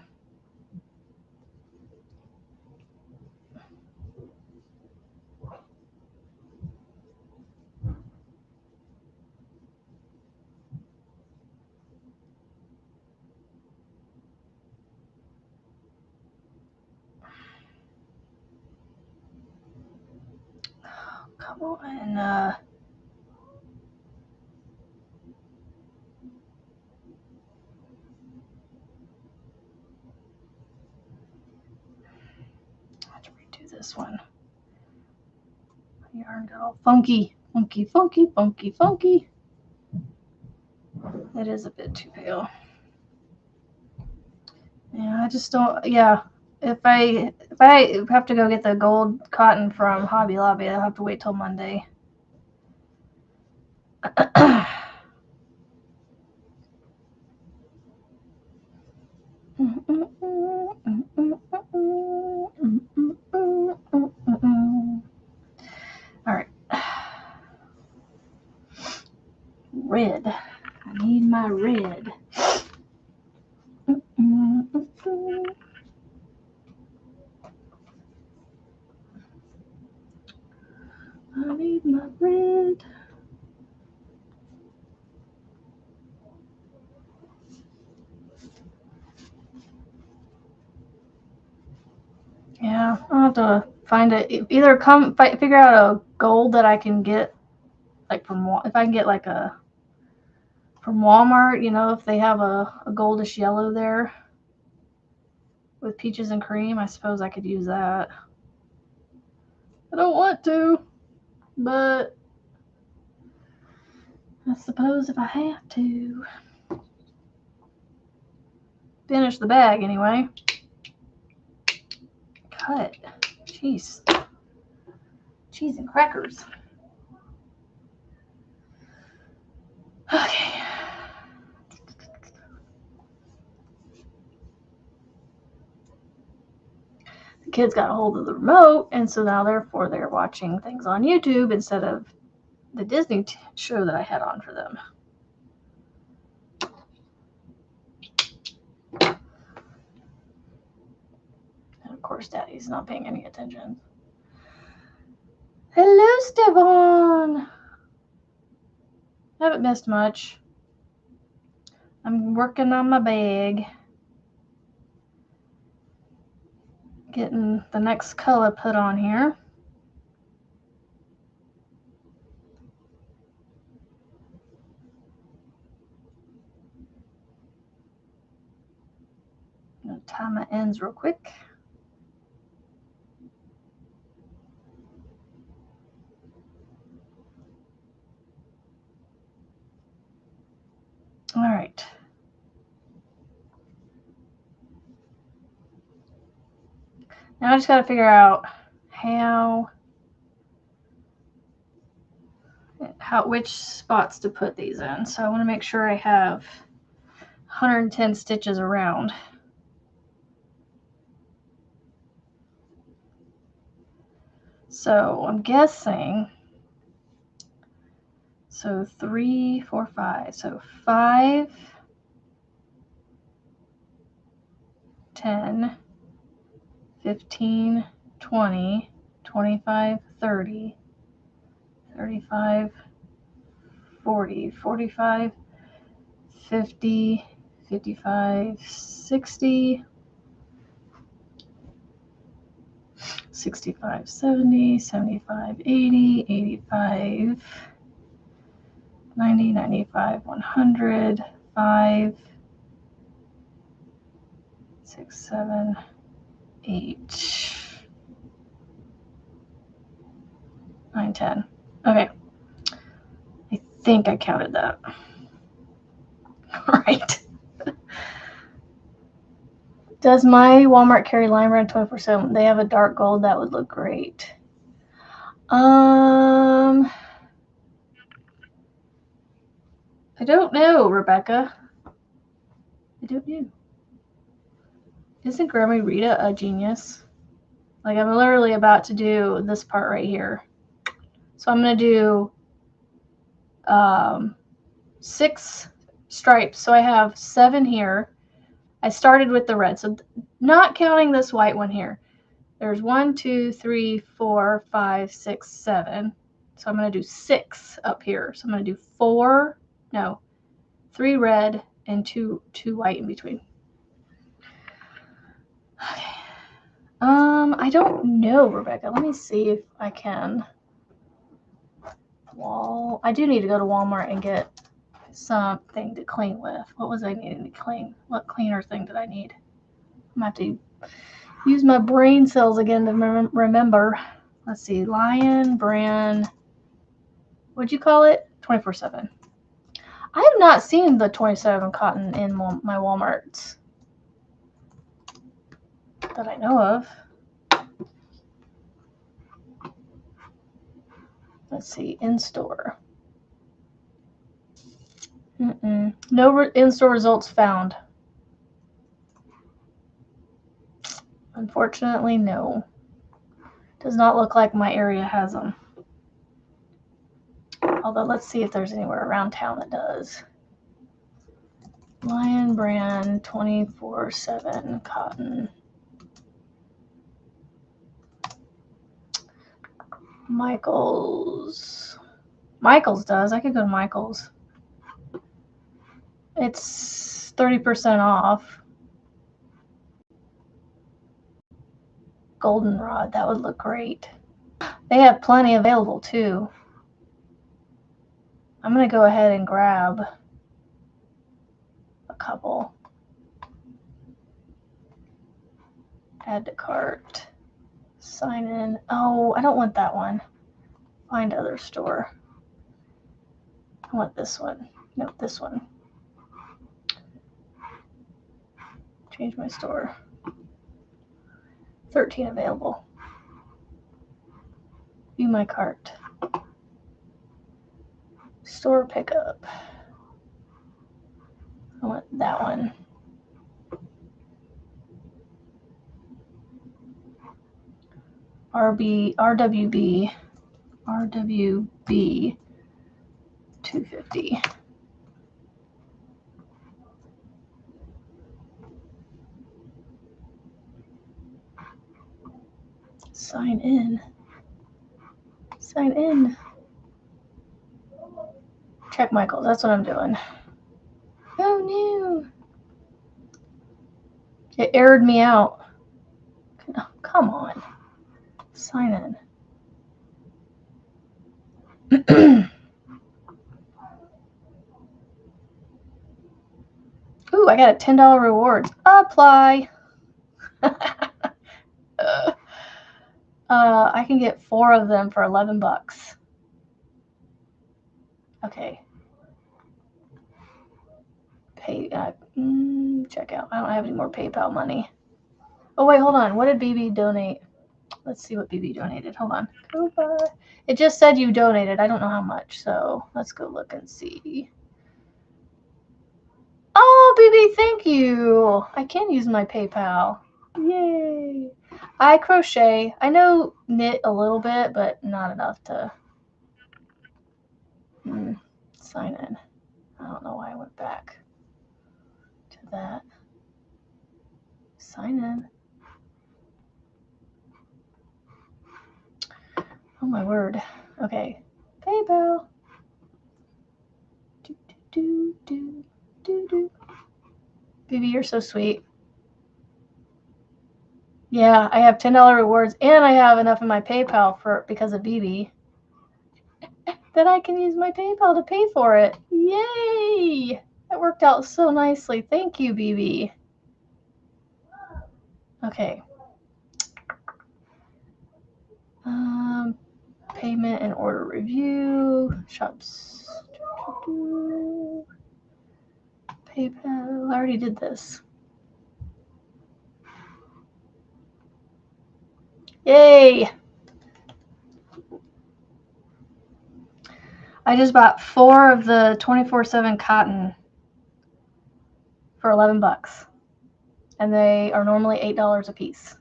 Come on. I have to redo this one. My yarn got all funky. Funky. It is a bit too pale. Yeah, I just don't. Yeah, if I have to go get the gold cotton from Hobby Lobby, I'll have to wait till Monday. All right. Red. I need my red. I need my red. Yeah, I'll have to find it. Either figure out a gold that I can get, like if I can get like a from Walmart, if they have a goldish yellow there with peaches and cream, I suppose I could use that. I don't want to, but I suppose if I have to. Finish the bag anyway. Cut. Jeez. Cheese and crackers. Okay. The kids got a hold of the remote, and so now therefore they're watching things on YouTube instead of the Disney show that I had on for them. And of course, Daddy's not paying any attention. Hello, Stefan. Haven't missed much. I'm working on my bag. Getting the next color put on here. I'm going to tie my ends real quick. All right. Now I just got to figure out which spots to put these in. So I want to make sure I have 110 stitches around. So I'm guessing, so 3, 4, 5. So 5, 10, 15, 20, 25, 30, 35, 40, 45, 50, 55, 60, 65, 70, 75, 80, 85, 90, 95, 100, 5, 6, 7, 8, 9, 10. Okay. I think I counted that. All right. Does my Walmart carry Lime Brand 24/7? They have a dark gold. That would look great. I don't know, Rebecca. I don't know. Isn't Grandma Rita a genius? Like, I'm literally about to do this part right here. So I'm going to do 6 stripes. So I have 7 here. I started with the red. So not counting this white one here. There's 1, 2, 3, 4, 5, 6, 7. So I'm going to do 6 up here. So I'm going to do 3 red and 2 white in between. Okay. I don't know, Rebecca. Let me see if I can. I do need to go to Walmart and get something to clean with. What was I needing to clean? What cleaner thing did I need? I'm going to have to use my brain cells again to remember. Let's see. Lion Brand. What'd you call it? 24/7. I have not seen the 27 cotton in my Walmarts that I know of. Let's see. In-store. No in-store results found. Unfortunately, no. Does not look like my area has them. Although, let's see if there's anywhere around town that does. Lion Brand 24/7 cotton. Michael's. Michael's does. I could go to Michael's. It's 30% off. Goldenrod. That would look great. They have plenty available too. I'm going to go ahead and grab a couple. Add to cart. Sign in. Oh, I don't want that one. Find other store. I want this one. Nope, this one. Change my store. 13 available. View my cart. Store pickup. I want that one. RWB 250. Sign in. Sign in. Check Michael's. That's what I'm doing. Oh It errored me out. Oh, come on. Sign in. Ooh, I got a $10 rewards. Apply. I can get 4 of them for 11 bucks. Okay. Pay. Check out. I don't have any more PayPal money. Oh wait, hold on. What did BB donate? Let's see what BB donated. Hold on. Goodbye. It just said you donated. I don't know how much, so let's go look and see. Oh, BB, thank you. I can use my PayPal. Yay. I crochet. I know knit a little bit, but not enough to sign in. I don't know why I went back to that. Sign in. Oh my word. Okay. PayPal. Do, do, do, do, do. BB, you're so sweet. Yeah, I have $10 rewards, and I have enough in my PayPal because of BB that I can use my PayPal to pay for it. Yay! That worked out so nicely. Thank you, BB. Okay. Payment and order review. Shops. PayPal. I already did this. Yay! I just bought 4 of the 24/7 cotton for 11 bucks. And they are normally $8 a piece.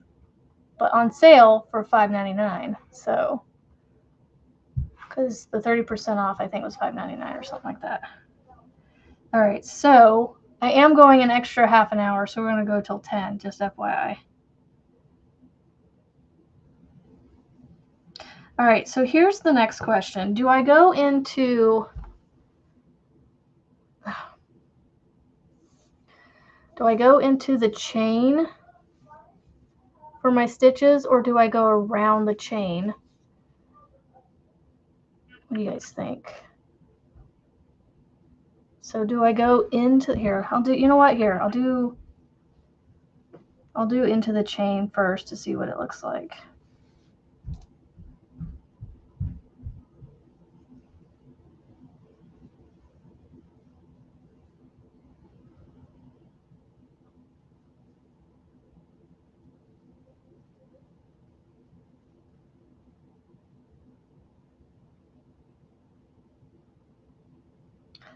But on sale for $5.99. So, because the 30% off I think was $5.99 or something like that. All right, so I am going an extra half an hour, so we're going to go till 10, just FYI. All right, so here's the next question. Do I go into the chain for my stitches, or do I go around the chain? What do you guys think? So do I go into here? You know what? Here, I'll do into the chain first to see what it looks like.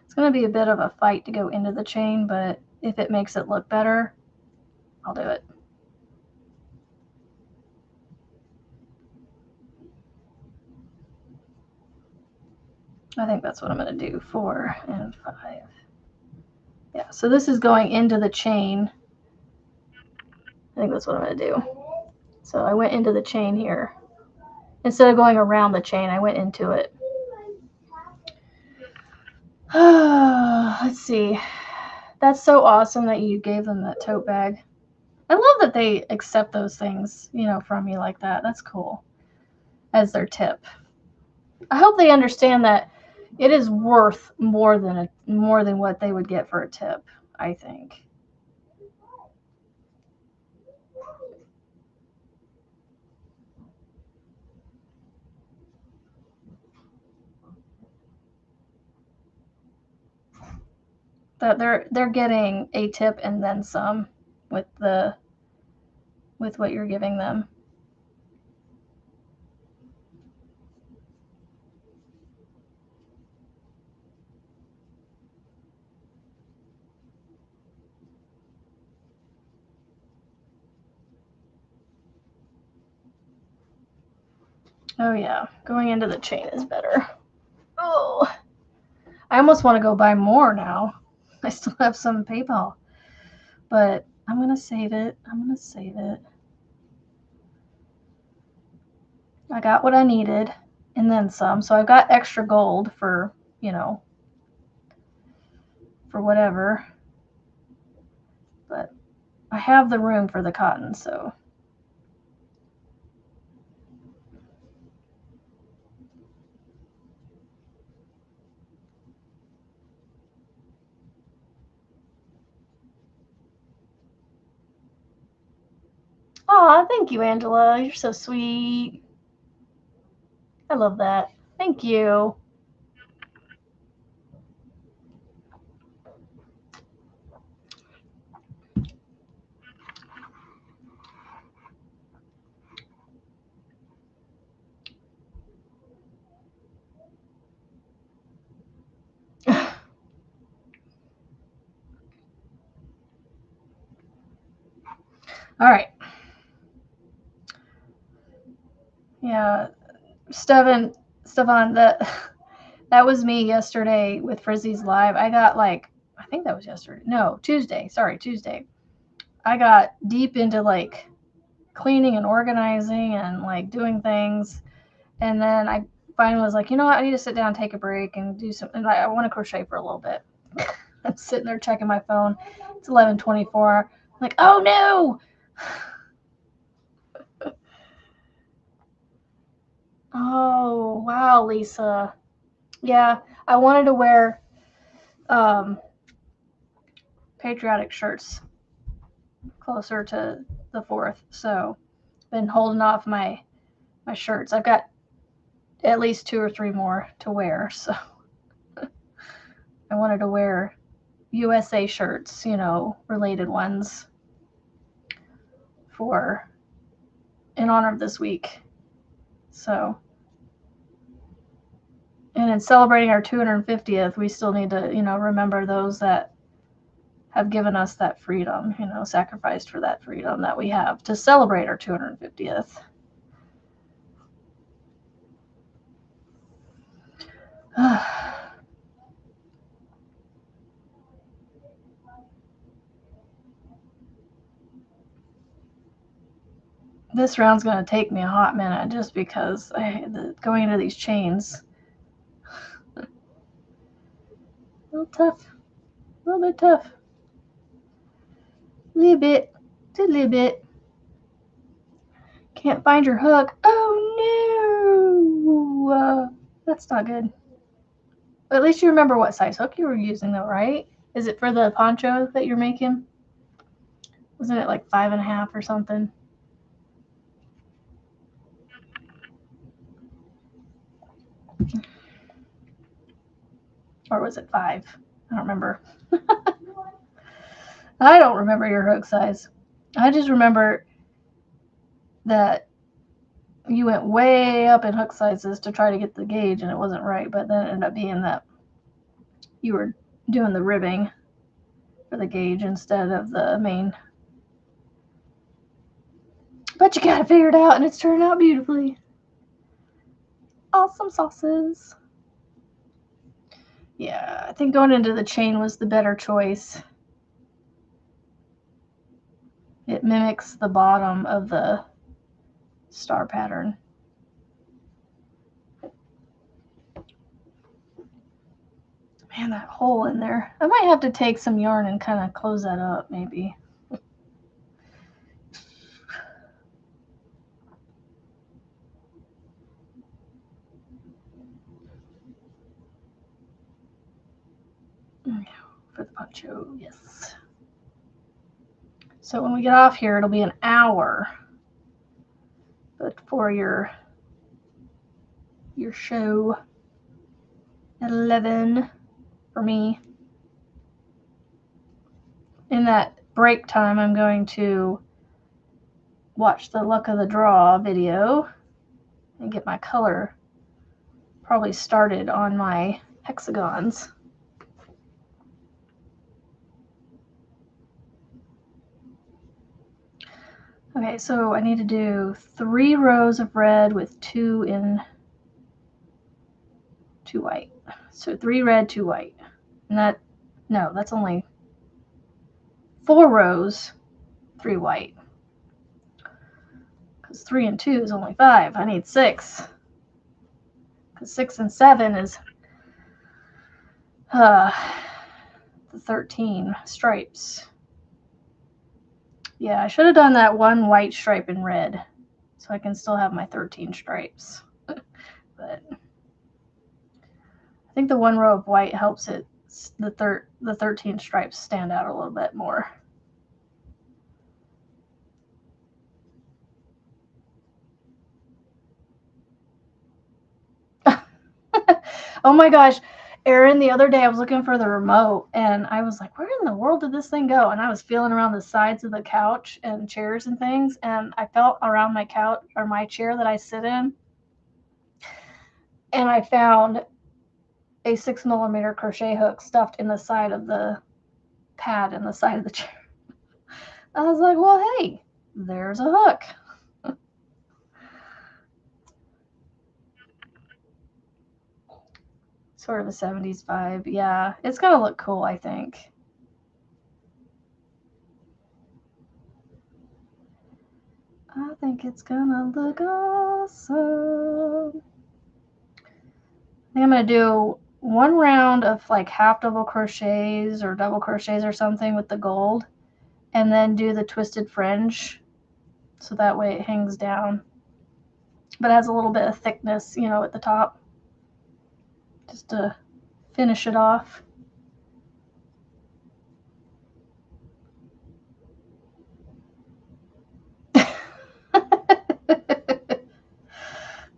It's going to be a bit of a fight to go into the chain, but if it makes it look better, I'll do it. I think that's what I'm going to do. 4 and 5. Yeah, so this is going into the chain. I think that's what I'm going to do. So I went into the chain here. Instead of going around the chain, I went into it. Let's see. That's so awesome that you gave them that tote bag. I love that they accept those things, from you like that. That's cool. As their tip. I hope they understand that it is worth more than what they would get for a tip, I think. That they're getting a tip and then some with what you're giving them. Oh yeah, going into the chain is better. Oh, I almost want to go buy more now. I still have some PayPal, but I'm gonna save it. I got what I needed and then some, so I've got extra gold for for whatever. But I have the room for the cotton, so. Aw, thank you, Angela. You're so sweet. I love that. Thank you. All right. Yeah, Stefan, that was me yesterday with Frizzy's live. I got like, I think that was yesterday. No, Tuesday. Sorry, Tuesday. I got deep into like cleaning and organizing and like doing things, and then I finally was like, you know what? I need to sit down, take a break, and do something. I want to crochet for a little bit. I'm sitting there checking my phone. It's 11:24. I'm like, oh no. Oh, wow, Lisa. Yeah, I wanted to wear patriotic shirts closer to the 4th, so been holding off my shirts. I've got at least 2 or 3 more to wear, so I wanted to wear USA shirts, you know, related ones for in honor of this week. So, and in celebrating our 250th, we still need to, you know, remember those that have given us that freedom, you know, sacrificed for that freedom that we have to celebrate our 250th. This round's going to take me a hot minute just because going into these chains. A little tough. A little bit tough. A little bit. Just a little bit. Can't find your hook. Oh no! That's not good. But at least you remember what size hook you were using though, right? Is it for the poncho that you're making? Wasn't it like 5.5 or something? Or was it 5? I don't remember. I don't remember your hook size. I just remember that you went way up in hook sizes to try to get the gauge and it wasn't right, but then it ended up being that you were doing the ribbing for the gauge instead of the main. But you got it figured out and it's turning out beautifully. Awesome sauces. Yeah, I think going into the chain was the better choice. It mimics the bottom of the star pattern. Man, that hole in there. I might have to take some yarn and kind of close that up, maybe. For the poncho, yes. So when we get off here, it'll be an hour. But for your show at 11 for me. In that break time, I'm going to watch the Luck of the Draw video and get my color probably started on my hexagons. Okay, so I need to do 3 rows of red with 2 in 2 white. So 3 red, 2 white. And that's only 4 rows, 3 white. Because 3 and 2 is only 5. I need 6. Because 6 and 7 is the 13 stripes. Yeah, I should have done that one white stripe in red, so I can still have my 13 stripes. But I think the one row of white helps it the 13 stripes stand out a little bit more. Oh my gosh, Erin, the other day I was looking for the remote and I was like, where in the world did this thing go? And I was feeling around the sides of the couch and chairs and things, and I felt around my couch or my chair that I sit in, and I found a 6mm crochet hook stuffed in the side of the pad in the side of the chair. I was like, well, hey, there's a hook. Sort of a 70s vibe. Yeah, it's going to look cool, I think. I think it's going to look awesome. I think I'm going to do one round of like half double crochets or double crochets or something with the gold, and then do the twisted fringe so that way it hangs down, but it has a little bit of thickness, you know, at the top, just to finish it off.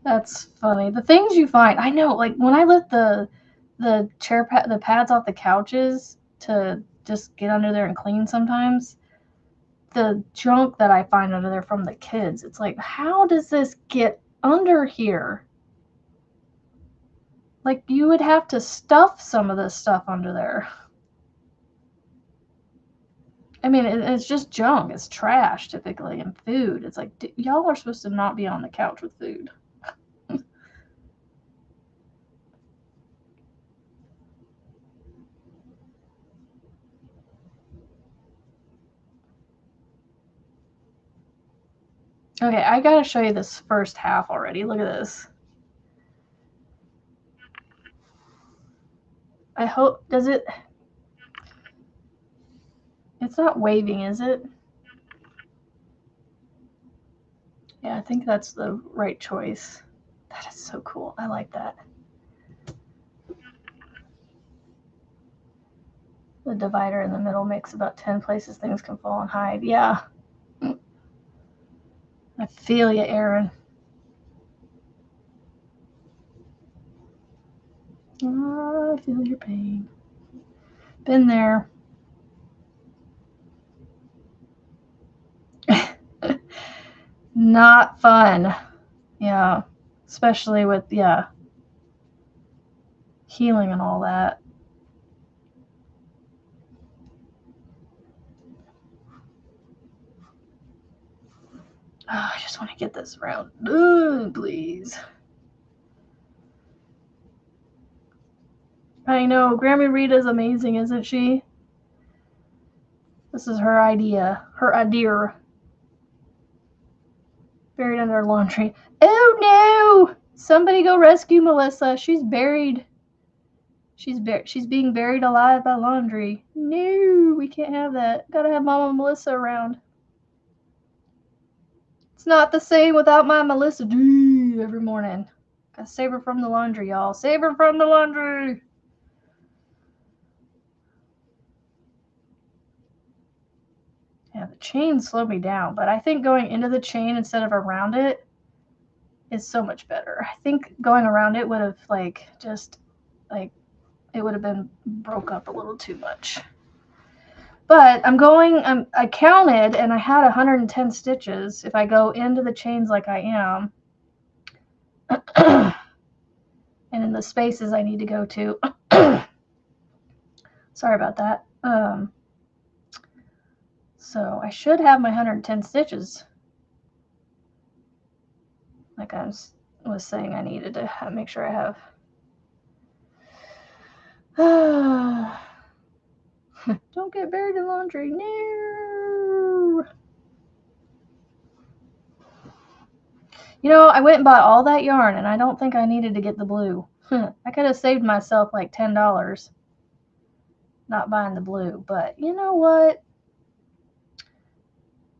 That's funny. The things you find, I know, like when I lift the the pads off the couches to just get under there and clean sometimes, the junk that I find under there from the kids, it's like, how does this get under here? Like you would have to stuff some of this stuff under there. I mean, it's just junk. It's trash typically, and food. It's like, y'all are supposed to not be on the couch with food. Okay, I gotta show you this first half already. Look at this. I hope, does it, it's not waving, is it? Yeah, I think that's the right choice. That is so cool. I like that. The divider in the middle makes about 10 places things can fall and hide. Yeah. I feel you, Erin. Oh, I feel your pain. Been there. Not fun. Yeah. Especially with, yeah, healing and all that. Oh, I just want to get this around. Ooh, please. I know. Grammy Rita's amazing, isn't she? This is her idea. Her idea. Buried under laundry. Oh no! Somebody go rescue Melissa. She's buried. She's being buried alive by laundry. No, we can't have that. Gotta have Mama Melissa around. It's not the same without my Melissa every morning. Gotta save her from the laundry, y'all. Save her from the laundry. Yeah, the chain slowed me down, but I think going into the chain instead of around it is so much better. I think going around it would have it would have been broke up a little too much. But I counted and I had 110 stitches if I go into the chains like I am. And in the spaces I need to go to. Sorry about that. So I should have my 110 stitches. Like I was saying, I needed to make sure I have. Don't get buried in laundry. No. You know, I went and bought all that yarn, and I don't think I needed to get the blue. I could have saved myself like $10 not buying the blue. But you know what?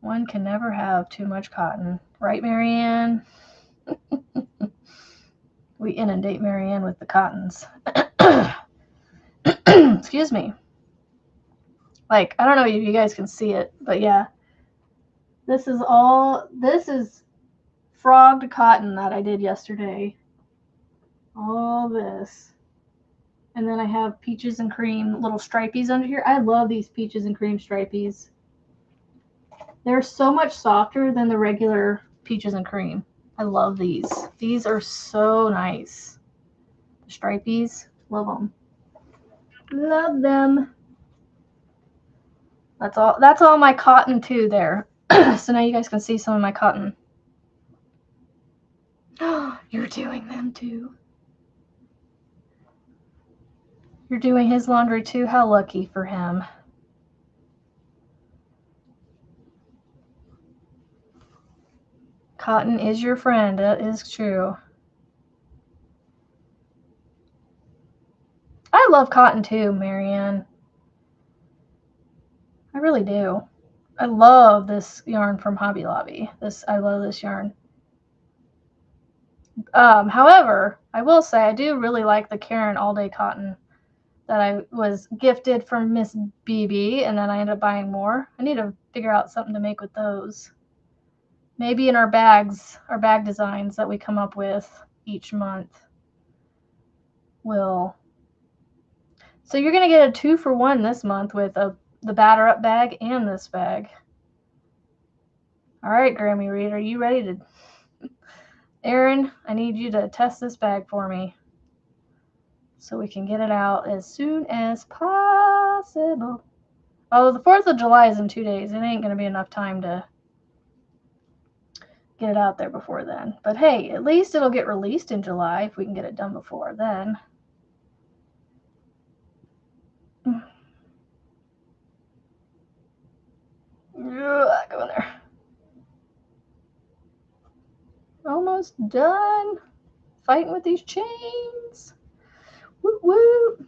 One can never have too much cotton. Right, Marianne? We inundate Marianne with the cottons. Excuse me. Like, I don't know if you guys can see it, but yeah. This is frogged cotton that I did yesterday. All this. And then I have peaches and cream little stripies under here. I love these peaches and cream stripies. They're so much softer than the regular peaches and cream. I love these. These are so nice. The stripies, love them. Love them. That's all my cotton too there. So now you guys can see some of my cotton. You're doing them too. You're doing his laundry too? How lucky for him. Cotton is your friend. That is true. I love cotton too, Marianne. I really do. I love this yarn from Hobby Lobby. I love this yarn. However, I will say I do really like the Karen All Day Cotton that I was gifted from Miss BB, and then I ended up buying more. I need to figure out something to make with those. Maybe in our bag designs that we come up with each month. So you're going to get a 2-for-1 this month with the Batter Up bag and this bag. All right, Grammy Reed, are you ready to... Erin, I need you to test this bag for me so we can get it out as soon as possible. Oh, the 4th of July is in 2 days. It ain't going to be enough time to get it out there before then. But hey, at least it'll get released in July if we can get it done before then. Go in there. Almost done. Fighting with these chains. Woo woo.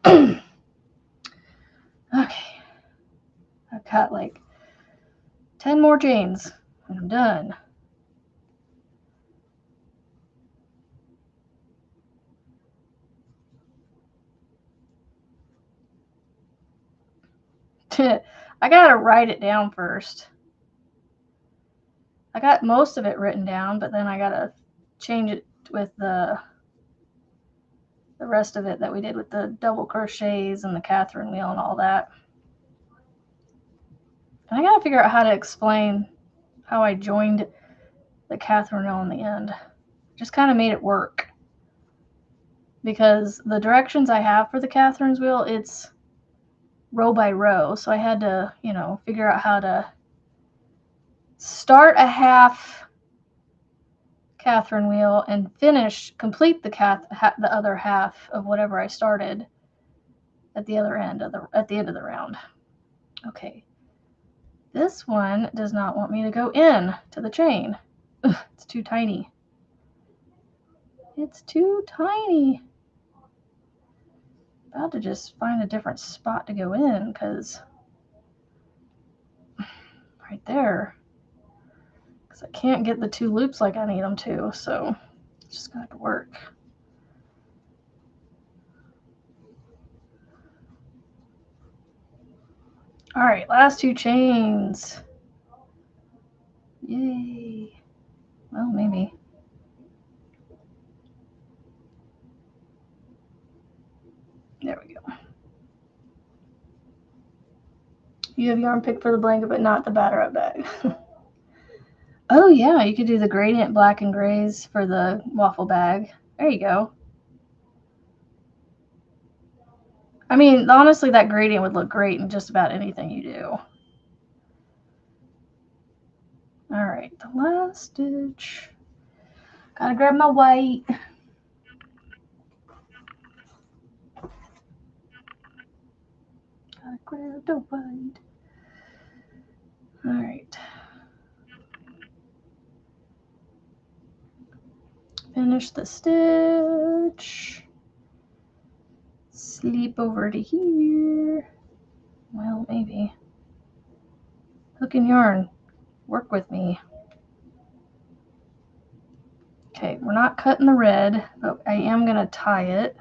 Okay. I've got like 10 more chains and I'm done. I gotta write it down first. I got most of it written down, but then I gotta change it with the rest of it that we did with the double crochets and the Catherine wheel and all that. And I gotta figure out how to explain how I joined the Catherine wheel in the end. Just kind of made it work. Because the directions I have for the Catherine's wheel, it's row by row. So I had to, figure out how to start a half Catherine wheel and complete the other half of whatever I started at the other end at the end of the round. Okay. This one does not want me to go in to the chain. Ugh, it's too tiny. It's too tiny. About to just find a different spot to go in because right there. Because I can't get the 2 loops like I need them to, so it's just going to have to work. All right, last 2 chains. Yay. Well, maybe. There we go. You have yarn picked for the blanket, but not the Batter Up bag. Oh, yeah, you could do the gradient black and grays for the waffle bag. There you go. I mean, honestly, that gradient would look great in just about anything you do. All right, the last stitch. Gotta grab my white. Gotta grab the white. All right. Finish the stitch. Sleep over to here. Well, maybe. Hook and yarn. Work with me. Okay, we're not cutting the red, but I am going to tie it.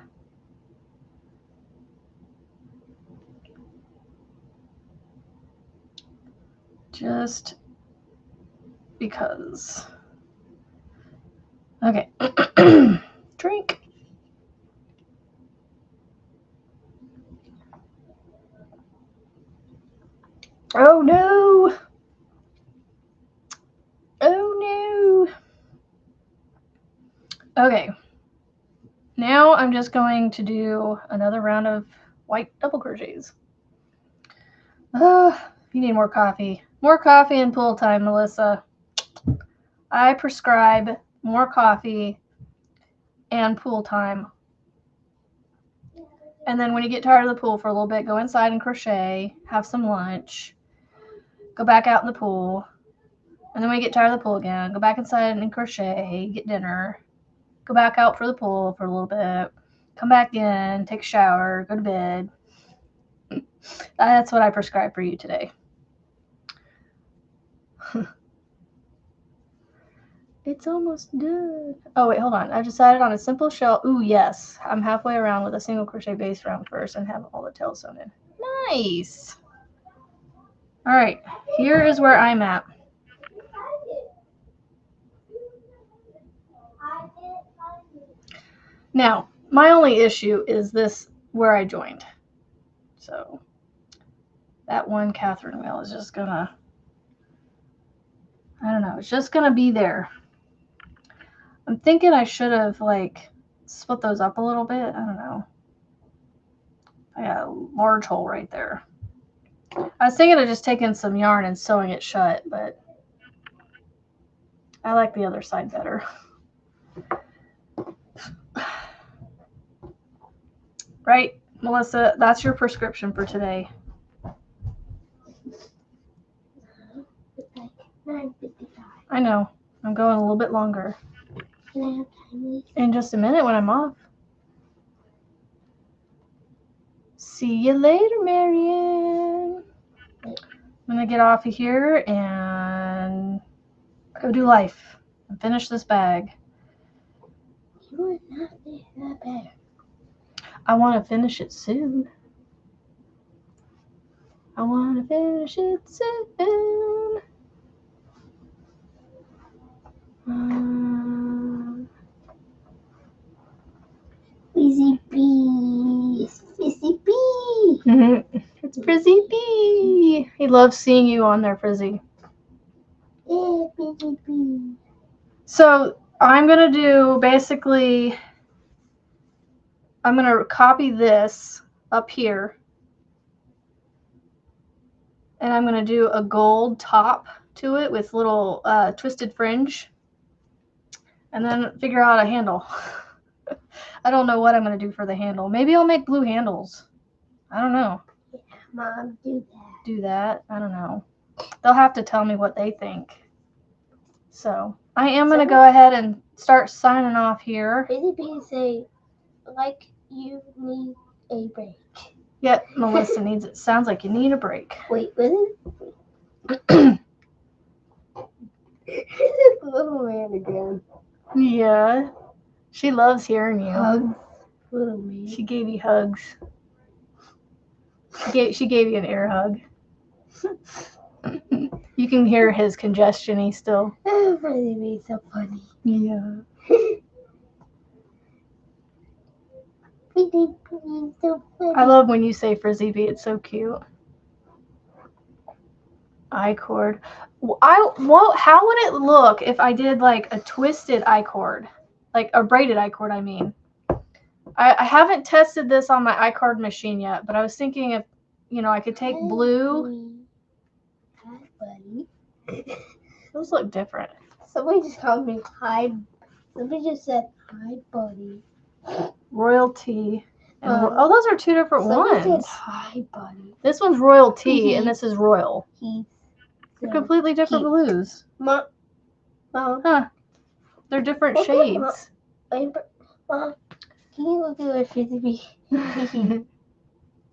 Just because. Okay. Drink. Oh no! Oh no! Okay. Now I'm just going to do another round of white double crochets. You need more coffee. More coffee and pool time, Melissa. I prescribe more coffee and pool time. And then when you get tired of the pool for a little bit, go inside and crochet, have some lunch, go back out in the pool. And then when you get tired of the pool again, go back inside and crochet, get dinner, go back out for the pool for a little bit, come back in, take a shower, go to bed. That's what I prescribe for you today. It's almost done. Oh, wait, hold on. I've decided on a simple shell. Ooh, yes. I'm halfway around with a single crochet base round first and have all the tails sewn in. Nice. All right. Here is where I'm at. Now, my only issue is this where I joined. So that one Catherine wheel is just gonna, I don't know, it's just gonna be there. I'm thinking I should have like split those up a little bit. I don't know. I got a large hole right there. I was thinking of just taking some yarn and sewing it shut, but I like the other side better. Right, Melissa? That's your prescription for today. It's like 9:55. I know. I'm going a little bit longer. Can I have time? In just a minute when I'm off. See you later, Marianne. I'm going to get off of here and go do life and finish this bag. You are not that bad. I want to finish it soon. I want to finish it soon. Frizzy bee. Frizzy bee. It's Frizzy Bee. He loves seeing you on there, Frizzy. Yeah, frizzy bee. So I'm going to do basically, I'm going to copy this up here. And I'm going to do a gold top to it with little twisted fringe. And then figure out a handle. I don't know what I'm going to do for the handle. Maybe I'll make blue handles. I don't know. Yeah, Mom, do that. Do that? I don't know. They'll have to tell me what they think. So I am going to go ahead and start signing off here. Frizzy bee say, like you need a break. Yep, Melissa needs it. Sounds like you need a break. Wait, was it? It's a little man again. Yeah. She loves hearing you. Hugs. Little man. She gave you hugs. She gave you an air hug. You can hear his congestion still. Oh, Frizzy bee's so funny. Yeah. Frizzy bee's so funny. I love when you say Frizzy Bee. It's so cute. I-cord. How would it look if I did like a twisted I-cord? Like a braided I-cord, I mean. I haven't tested this on my I-cord machine yet, but I was thinking if, I could take blue. Hi, buddy. Those look different. Somebody just called me hi. Somebody just said hi, buddy. Royalty. And those are two different Somebody ones. said hi, buddy. This one's royalty and this is royal. They're So completely different cute. blues. Mom. Huh. They're different Mom. shades. Mom, can you look at my Frizzy bee?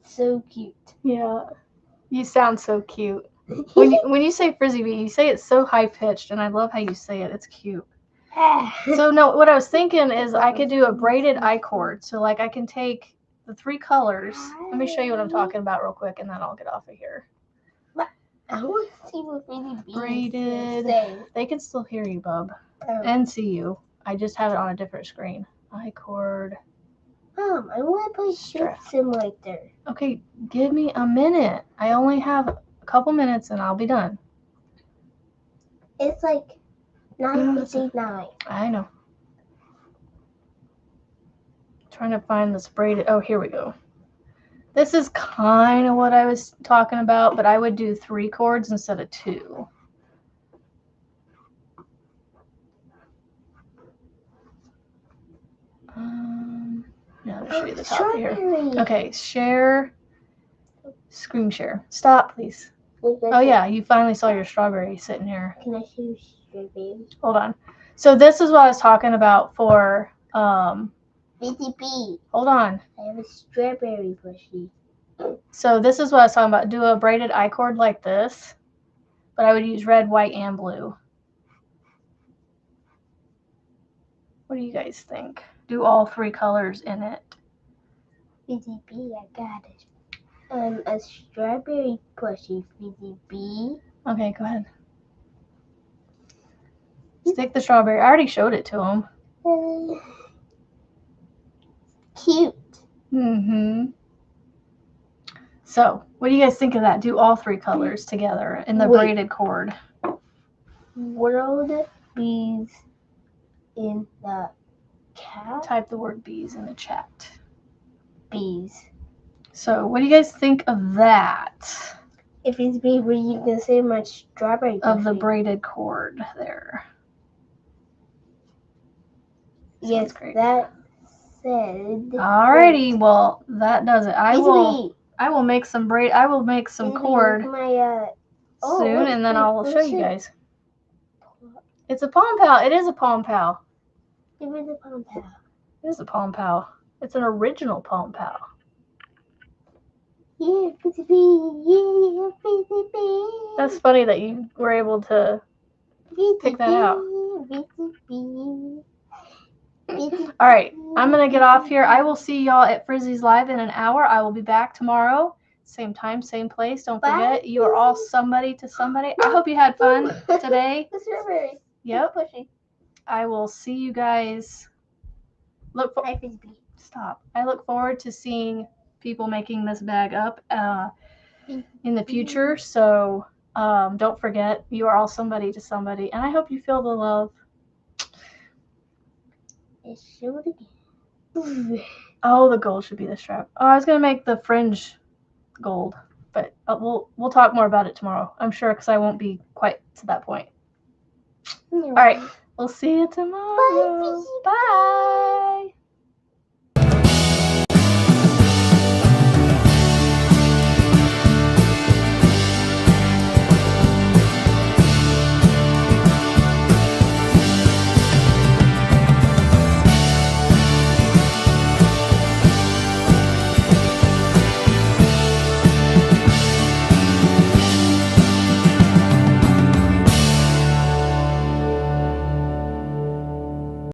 So cute. Yeah. You sound so cute. When you say frizzy bee, you say it so high pitched, and I love how you say it. It's cute. So no, what I was thinking is I could do a braided I-cord. So like I can take the 3 colors. Let me show you what I'm talking about real quick, and then I'll get off of here. I want to see what frizzy bees Braided. say. They can still hear you, bub, Oh. and see you. I just have it on a different screen. I-cord. Mom, I want to put strips in right there. Okay, give me a minute. I only have a couple minutes, and I'll be done. It's like 9:59. I know. Trying to find this braided. Oh, here we go. This is kind of what I was talking about, but I would do 3 cords instead of 2. Yeah, I'll show you the top here. Okay, share. Screen share. Stop, please. Oh yeah, you finally saw your strawberry sitting here. Can I see your strawberry? Hold on. So this is what I was talking about for Frizzy bee. hold on. I have a strawberry plushie. So this is what I was talking about. Do a braided I-cord like this, but I would use red, white, and blue. What do you guys think? Do all 3 colors in it. Frizzy bee, I got it. A strawberry plushie, Frizzy bee. Okay, go ahead. Stick the strawberry. I already showed it to him. Cute. Mm-hmm. So, what do you guys think of that? Do all 3 colors together in the Wait. braided cord. World bees in the cat. Type the word bees in the chat. Bees. So, what do you guys think of that? If it's bee, were you gonna say my strawberry Of the plushie? braided cord there. Yes, great. that said. Alrighty, well that does it. I will make some cord My, soon, wait, and then wait, I will show what's you it? guys. It's a palm pal. It is a palm pal. Give me the palm pal. It is a palm pal. It's an original palm pal. Yeah, frizzy bee. Yeah, frizzy bee. That's funny that you were able to pick that out. All right, I'm going to get off here. I will see y'all at Frizzy's Live in an hour. I will be back tomorrow. Same time, same place. Don't forget, you are all somebody to somebody. I hope you had fun today. The strawberry. Yep. Pushing. I will see you guys. Stop. I look forward to seeing people making this bag up in the future. So don't forget, you are all somebody to somebody. And I hope you feel the love. Show it again. Oh, the gold should be the strap. Oh, I was gonna make the fringe gold, but we'll talk more about it tomorrow. I'm sure, because I won't be quite to that point. All right, we'll see you tomorrow. Bye. Bye.